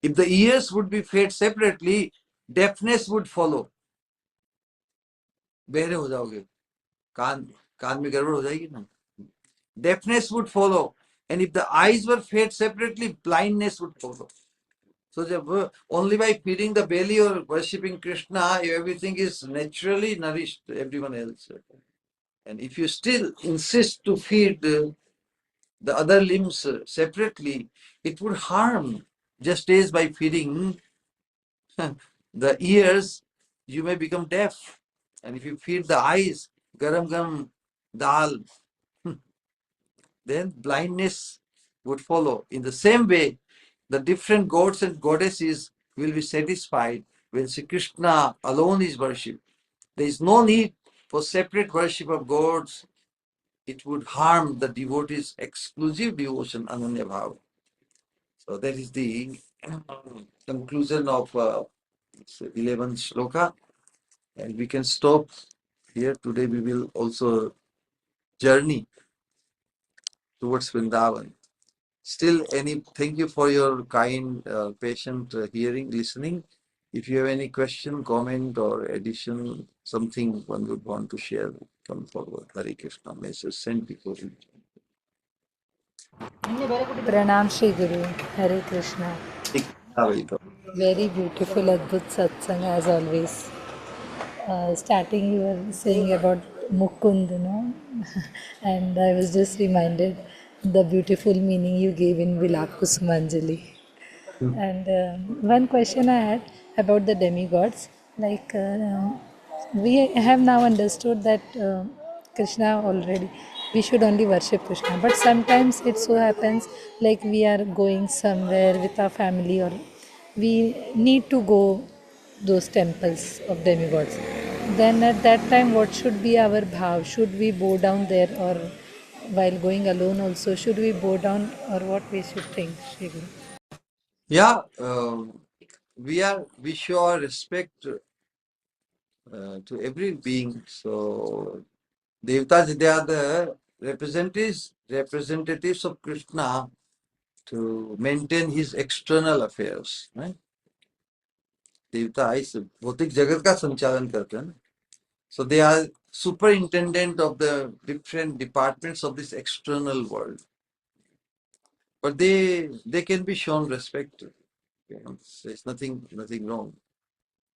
if the ears would be fed separately, deafness would follow. बहरे हो जाओगे, कान में गड़बड़ हो जाएगी ना. Deafness would follow, and if the eyes were fed separately, blindness would follow. So only by feeding the belly or worshipping Krishna, everything is naturally nourished, everyone else. And if you still insist to feed the other limbs separately, it would harm. Just as by feeding the ears, you may become deaf. And if you feed the eyes, garam garam dal, then blindness would follow. In the same way, the different gods and goddesses will be satisfied when Sri Krishna alone is worshipped. There is no need for separate worship of gods. It would harm the devotee's exclusive devotion, Ananya Bhava. So that is the conclusion of 11th Sloka. And we can stop here. Today we will also journey towards Vrindavan. Still, thank you for your kind, patient hearing, listening. If you have any question, comment, or addition, something one would want to share, come forward. Hare Krishna message sent before you. Pranam Shri Guru, Hare Krishna. Very beautiful, Adbhut Satsang as always. Starting you were saying about Mukund, and I was just reminded the beautiful meaning you gave in Vilap Kusumanjali. And one question I had about the demigods, like we have now understood that Krishna already, we should only worship Krishna. But sometimes it so happens like we are going somewhere with our family or we need to go those temples of demigods. Then at that time, what should be our bhav? Should we bow down there, or while going alone also, should we bow down, or what we should think, Shri Guru? Yeah, we show our respect to every being. So Devtas, they are the representatives of Krishna to maintain his external affairs. Right? देवता इस भौतिक जगत का संचालन करते हैं. So they are superintendent of the different departments of this external world. But they can be shown respect. There's nothing wrong.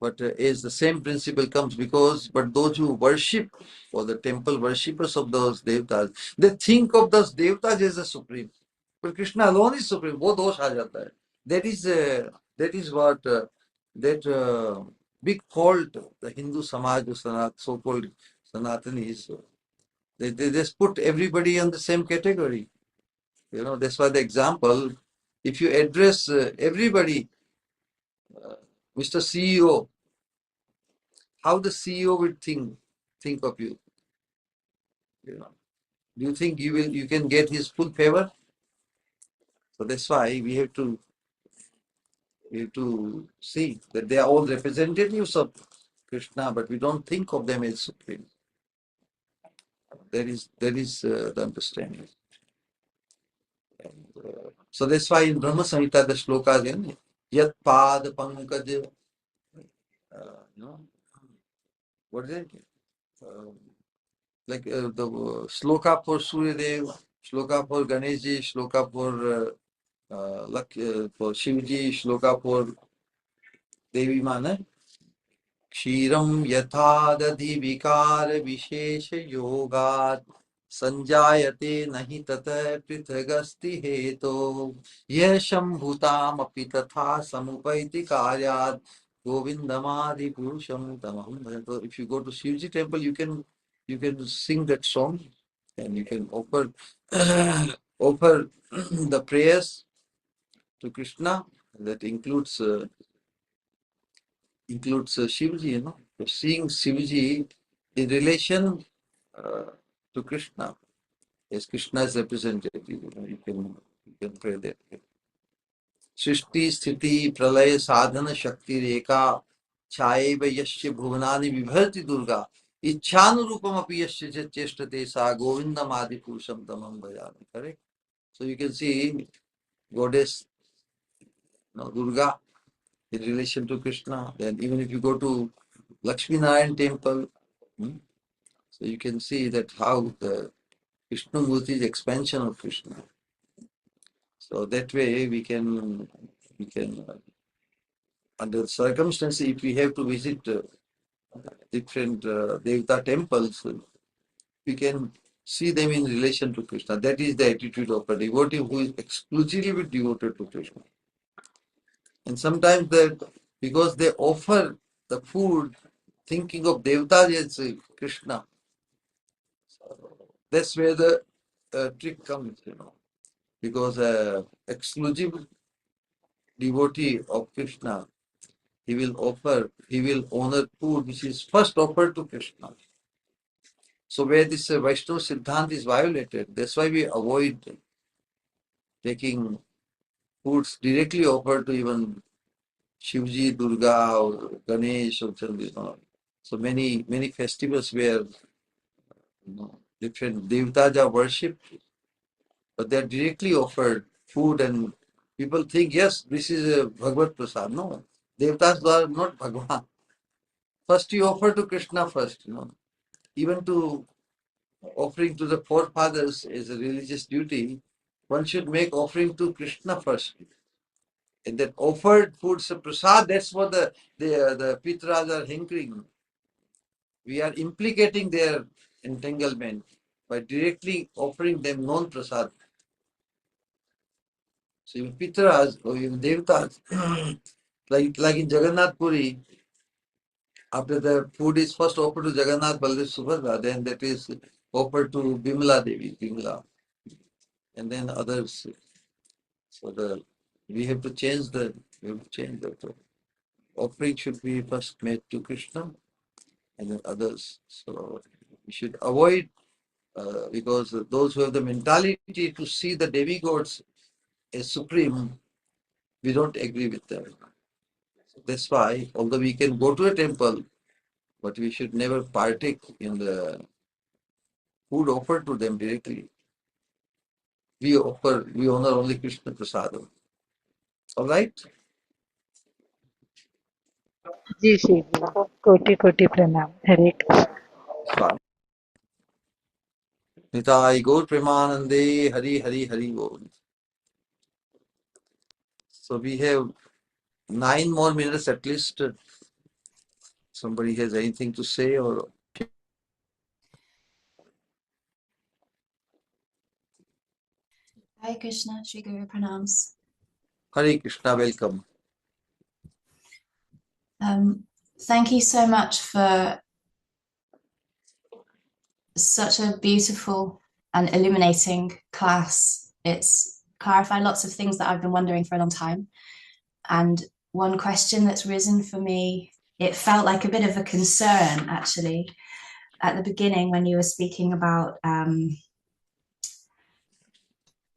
But as the same principle comes, but those who worship, or the temple worshippers of those devtas, they think of those devtas as the supreme. But Krishna alone is supreme. वो दोष आ जाता है. That is what that big fault the Hindu Samaj, so-called Sanatanis, they just put everybody on the same category. That's why the example, if you address everybody, Mr. CEO, how the CEO will think of you. Do you think you can get his full favor? So that's why we have to see that they are all representatives of Krishna, but we don't think of them as supreme. That is the understanding. So that's why in Brahma Samhita the Sloka again, Yat Pad Pankaj, what is it? Like the Sloka for Suryadev, Sloka for Ganeshji, Sloka for Shivji, Shloka for Devi Mana. Kshiram yatha dadhi vikar vishesha yogat sanjayate nahi tata prithagasti heto yasham bhutam api tatha samupaiti karyat govindamadi purusham tamaham bhajato. If you go to Shivji temple, you can sing that song, and you can offer offer the prayers to Krishna. That includes Shivji, seeing Shivji in relation to Krishna, as Krishna's representative. You can pray that. Srishti Sthiti Pralaya Sadhana Shakti Reka Chayeva Yasya Bhuvanani Vibharti Durga Ichhanurupam api Yasya Cheshtate Sa Govindam Adi Purusham Tamam Bhajami. Correct? So you can see goddess Durga in relation to Krishna. Then even if you go to Lakshmi Narayan temple, so you can see that how the Krishnamurti is expansion of Krishna. So that way we can under circumstances, if we have to visit different Devata temples, we can see them in relation to Krishna. That is the attitude of a devotee who is exclusively devoted to Krishna. And sometimes because they offer the food thinking of Devatas as Krishna, that's where the trick comes, because exclusive devotee of Krishna, he will honor food which is first offered to Krishna. So where this Vaishnava Siddhant is violated, that's why we avoid taking foods directly offered to even Shivji, Durga, or Ganesh, or Chandra. So many festivals where different devatas are worshipped, but they are directly offered food, and people think, yes, this is a Bhagavad Prasad. No, devatas are not Bhagwan. First you offer to Krishna first, Even to offering to the forefathers is a religious duty, one should make offering to Krishna first. And that offered foods of prasad, that's what the pitras are hankering. We are implicating their entanglement by directly offering them non-prasad. So even pitras or even devatas, like in Jagannath Puri, after the food is first offered to Jagannath, Baladev, Subhadra, then that is offered to Bimala Devi, and then others. So we have to change that. Offering should be first made to Krishna and then others. So we should avoid, because those who have the mentality to see the demigods as supreme, we don't agree with them. That's why, although we can go to a temple, but we should never partake in the food offered to them directly. We honor only Krishna Prasadam. All right? जी श्री गुरु कोटि कोटि प्रणाम हरे Krishna Swami. Nitai Gaur Premanande Hari Hari Hari Bol. So we have 9 more minutes at least somebody has anything to say or. Hare Krishna, Shri Guru Pranams. Hare Krishna, welcome. Thank you so much for such a beautiful and illuminating class. It's clarified lots of things that I've been wondering for a long time. And one question that's risen for me, it felt like a bit of a concern actually at the beginning when you were speaking about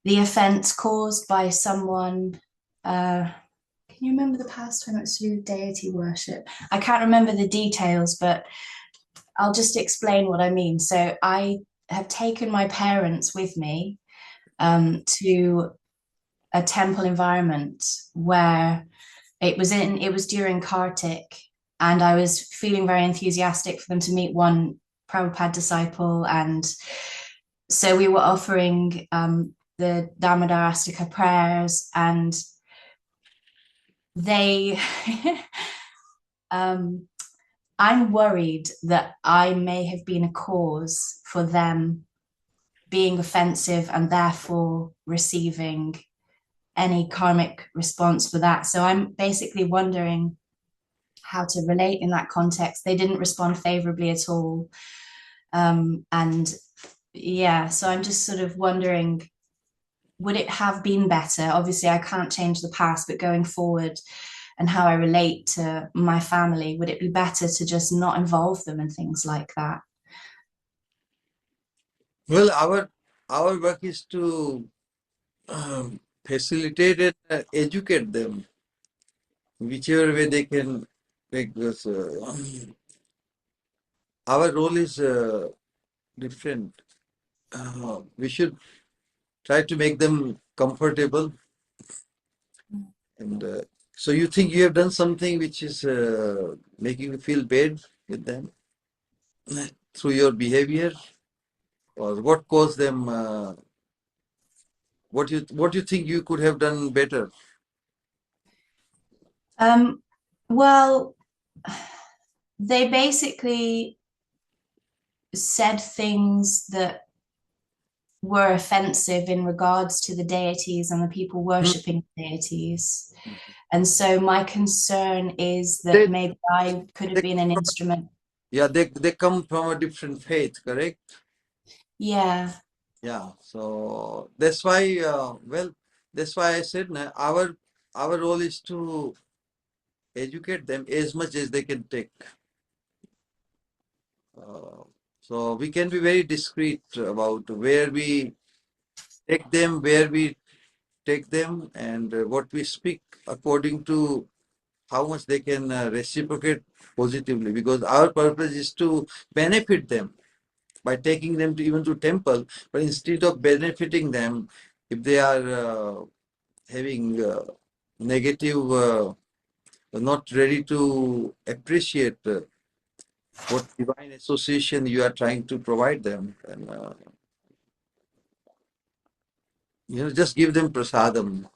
the offense caused by someone. Can you remember the past time it was through deity worship? I can't remember the details, but I'll just explain what I mean. So I have taken my parents with me to a temple environment where it was during Kartik, and I was feeling very enthusiastic for them to meet one Prabhupada disciple, and so we were offering the Damodar Astika prayers, and they I'm worried that I may have been a cause for them being offensive and therefore receiving any karmic response for that. So I'm basically wondering how to relate in that context. They didn't respond favorably at all. And yeah, so I'm just sort of wondering, would it have been better? Obviously, I can't change the past, but going forward and how I relate to my family, would it be better to just not involve them in things like that? Well, our work is to facilitate and educate them, whichever way they can take this. Our role is different. We should try to make them comfortable. And so you think you have done something which is making you feel bad with them through your behavior, or what caused them? What you think you could have done better? Well, they basically said things that were offensive in regards to the deities and the people worshipping deities. And so my concern is that maybe I could have been an instrument. Yeah, they come from a different faith, correct? Yeah. Yeah, so that's why, that's why I said our role is to educate them as much as they can take. So we can be very discreet about where we take them, and what we speak according to how much they can reciprocate positively, because our purpose is to benefit them by taking them to even to temple. But instead of benefiting them, if they are having negative, not ready to appreciate what divine association you are trying to provide them, and just give them prasadam,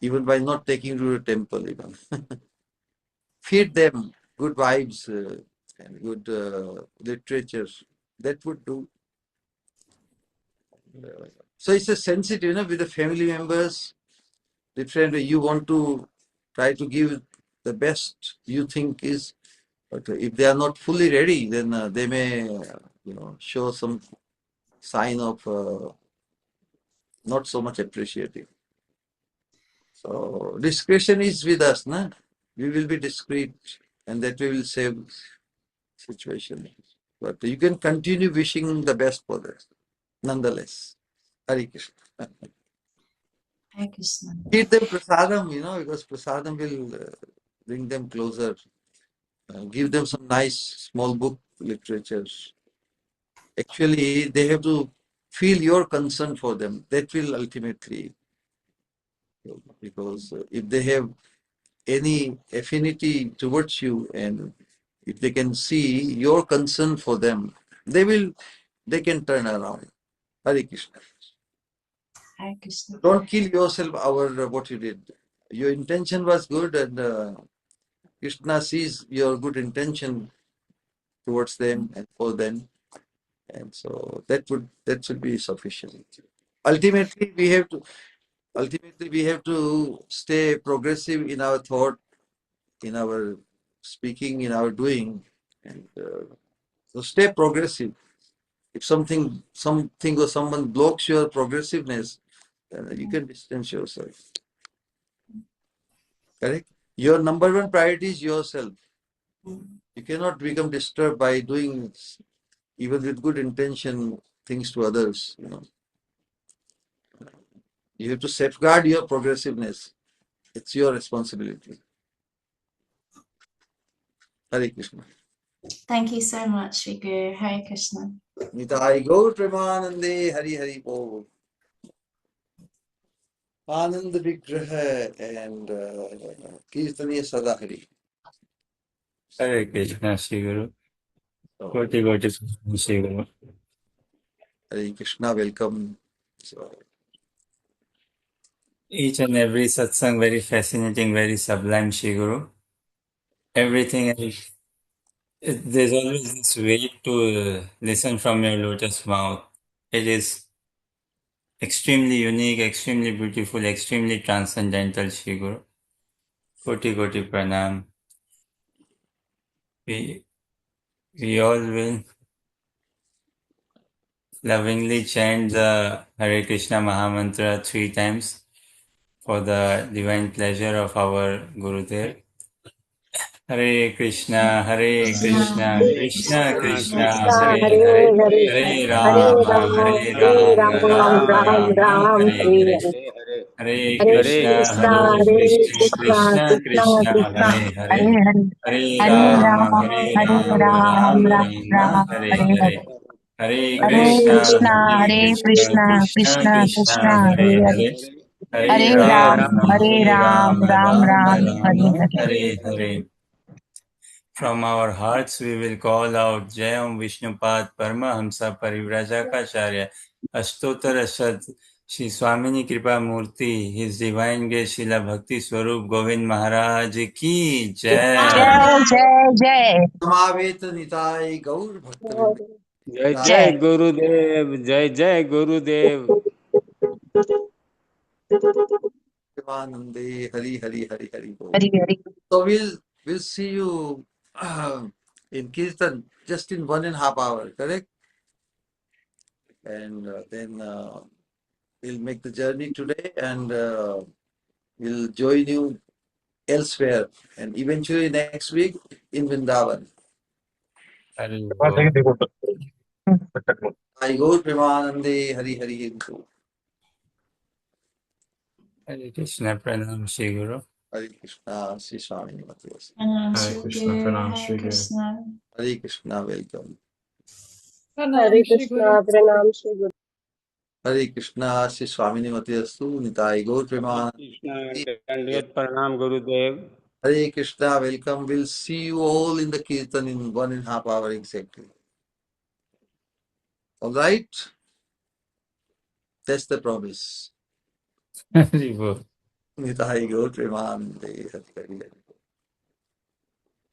even by not taking to the temple. Even feed them good vibes and good literature. That would do. So it's a sensitive, with the family members. Different. You want to try to give the best you think is, but if they are not fully ready, then they may, show some sign of not so much appreciating. So discretion is with us, na? We will be discreet, and that we will save situation. But you can continue wishing the best for them, nonetheless. Hare Krishna. Hare Krishna. Feed them prasadam, because prasadam will bring them closer. Give them some nice small book literatures. Actually, they have to feel your concern for them. That will ultimately, because if they have any affinity towards you, and if they can see your concern for them, they can turn around. Hare Krishna. Hare Krishna. Don't kill yourself over what you did. Your intention was good, and Krishna sees your good intention towards them and for them, and so that should be sufficient. Ultimately, we have to stay progressive in our thought, in our speaking, in our doing, and so stay progressive. If something or someone blocks your progressiveness, then you can distance yourself. Correct? Your number one priority is yourself. You cannot become disturbed by doing, even with good intention, things to others. You have to safeguard your progressiveness. It's your responsibility. Hare Krishna. Thank you so much, Sri Guru. Hare Krishna. Nitai Gaur Premanande Hari Hari Bol. Anand Vigraha and Kirtaniya Sadahari. Hare Krishna, Sri Guru. So, Koti Sri Guru. Hare Krishna, welcome. So, Each and every satsang very fascinating, very sublime, Sri Guru. Everything else, there's always this way to listen from your lotus mouth. It is extremely unique, extremely beautiful, extremely transcendental, Sri Guru. Koti Pranam. We all will lovingly chant the Hare Krishna Mahamantra 3 times for the divine pleasure of our Gurudev. Hare Krishna, Krishna Krishna, Krishna, Krishna, Hare Hare Hare, Hare, Hare Hare Rama, Rama, Hare Hare Rama, Rama, Rama Rama, Rama Hare Hare. Rama, Hare Hare Hare Krishna, Krishna, Krishna Krishna Krishna, Krishna, Krishna, Hare Hare, Hare Hare, Hare Hare Rama, Rama, Hare Rama Rama, Rama, Hare Hare Hare. Hare, Hare Hare Krishna, Krishna, Hare Krishna, Krishna Krishna Krishna, Krishna, Hare Hare Hare, Hare, Hare Hare Ram, Rama, Hare Ram, Ram Ram, Hare Rama, Hare. Hare Hare. From our hearts we will call out Jayam Vishnupad Paramahamsa Parivrajakaacharya Ashtottara Shad Shri Swamini Kripa Murti, His Divine Grace Srila Bhakti Swarup Govind Maharaj Ki Jai. Jai, Jai, Jai. Samaveta Nitai Gaur Bhaktavinda. Jai Jai. Jai Gurudev, Jai Jai Gurudev. Premanande Hari Hari Hari Hari Bol. Hare Hare. So we'll see you in Kirtan just in 1.5 hours, correct? And then we'll make the journey today, and we'll join you elsewhere, and eventually next week in Vrindavan. I go Premanande Hari Hari Hari Bol. Hare Krishna Pranam Shri Guru. Hare Krishna, Sri Swamini Bhakti. Pranam Hare Shri Krishna Guru, Pranam Hare Shri Guru. Krishna. Hare Krishna, welcome. Hare Krishna, Pranam Shri Guru. Hare Krishna, Sri Swamini Mati Astu, Nitai Gaur Premanande. Krishna, Dandayat Pranam Gurudev. Hare Krishna, welcome. We'll see you all in the Kirtan in 1.5 hours exactly. All right? That's the promise. Hare Bol. Nitai Gaur Premanande. Hari Hari.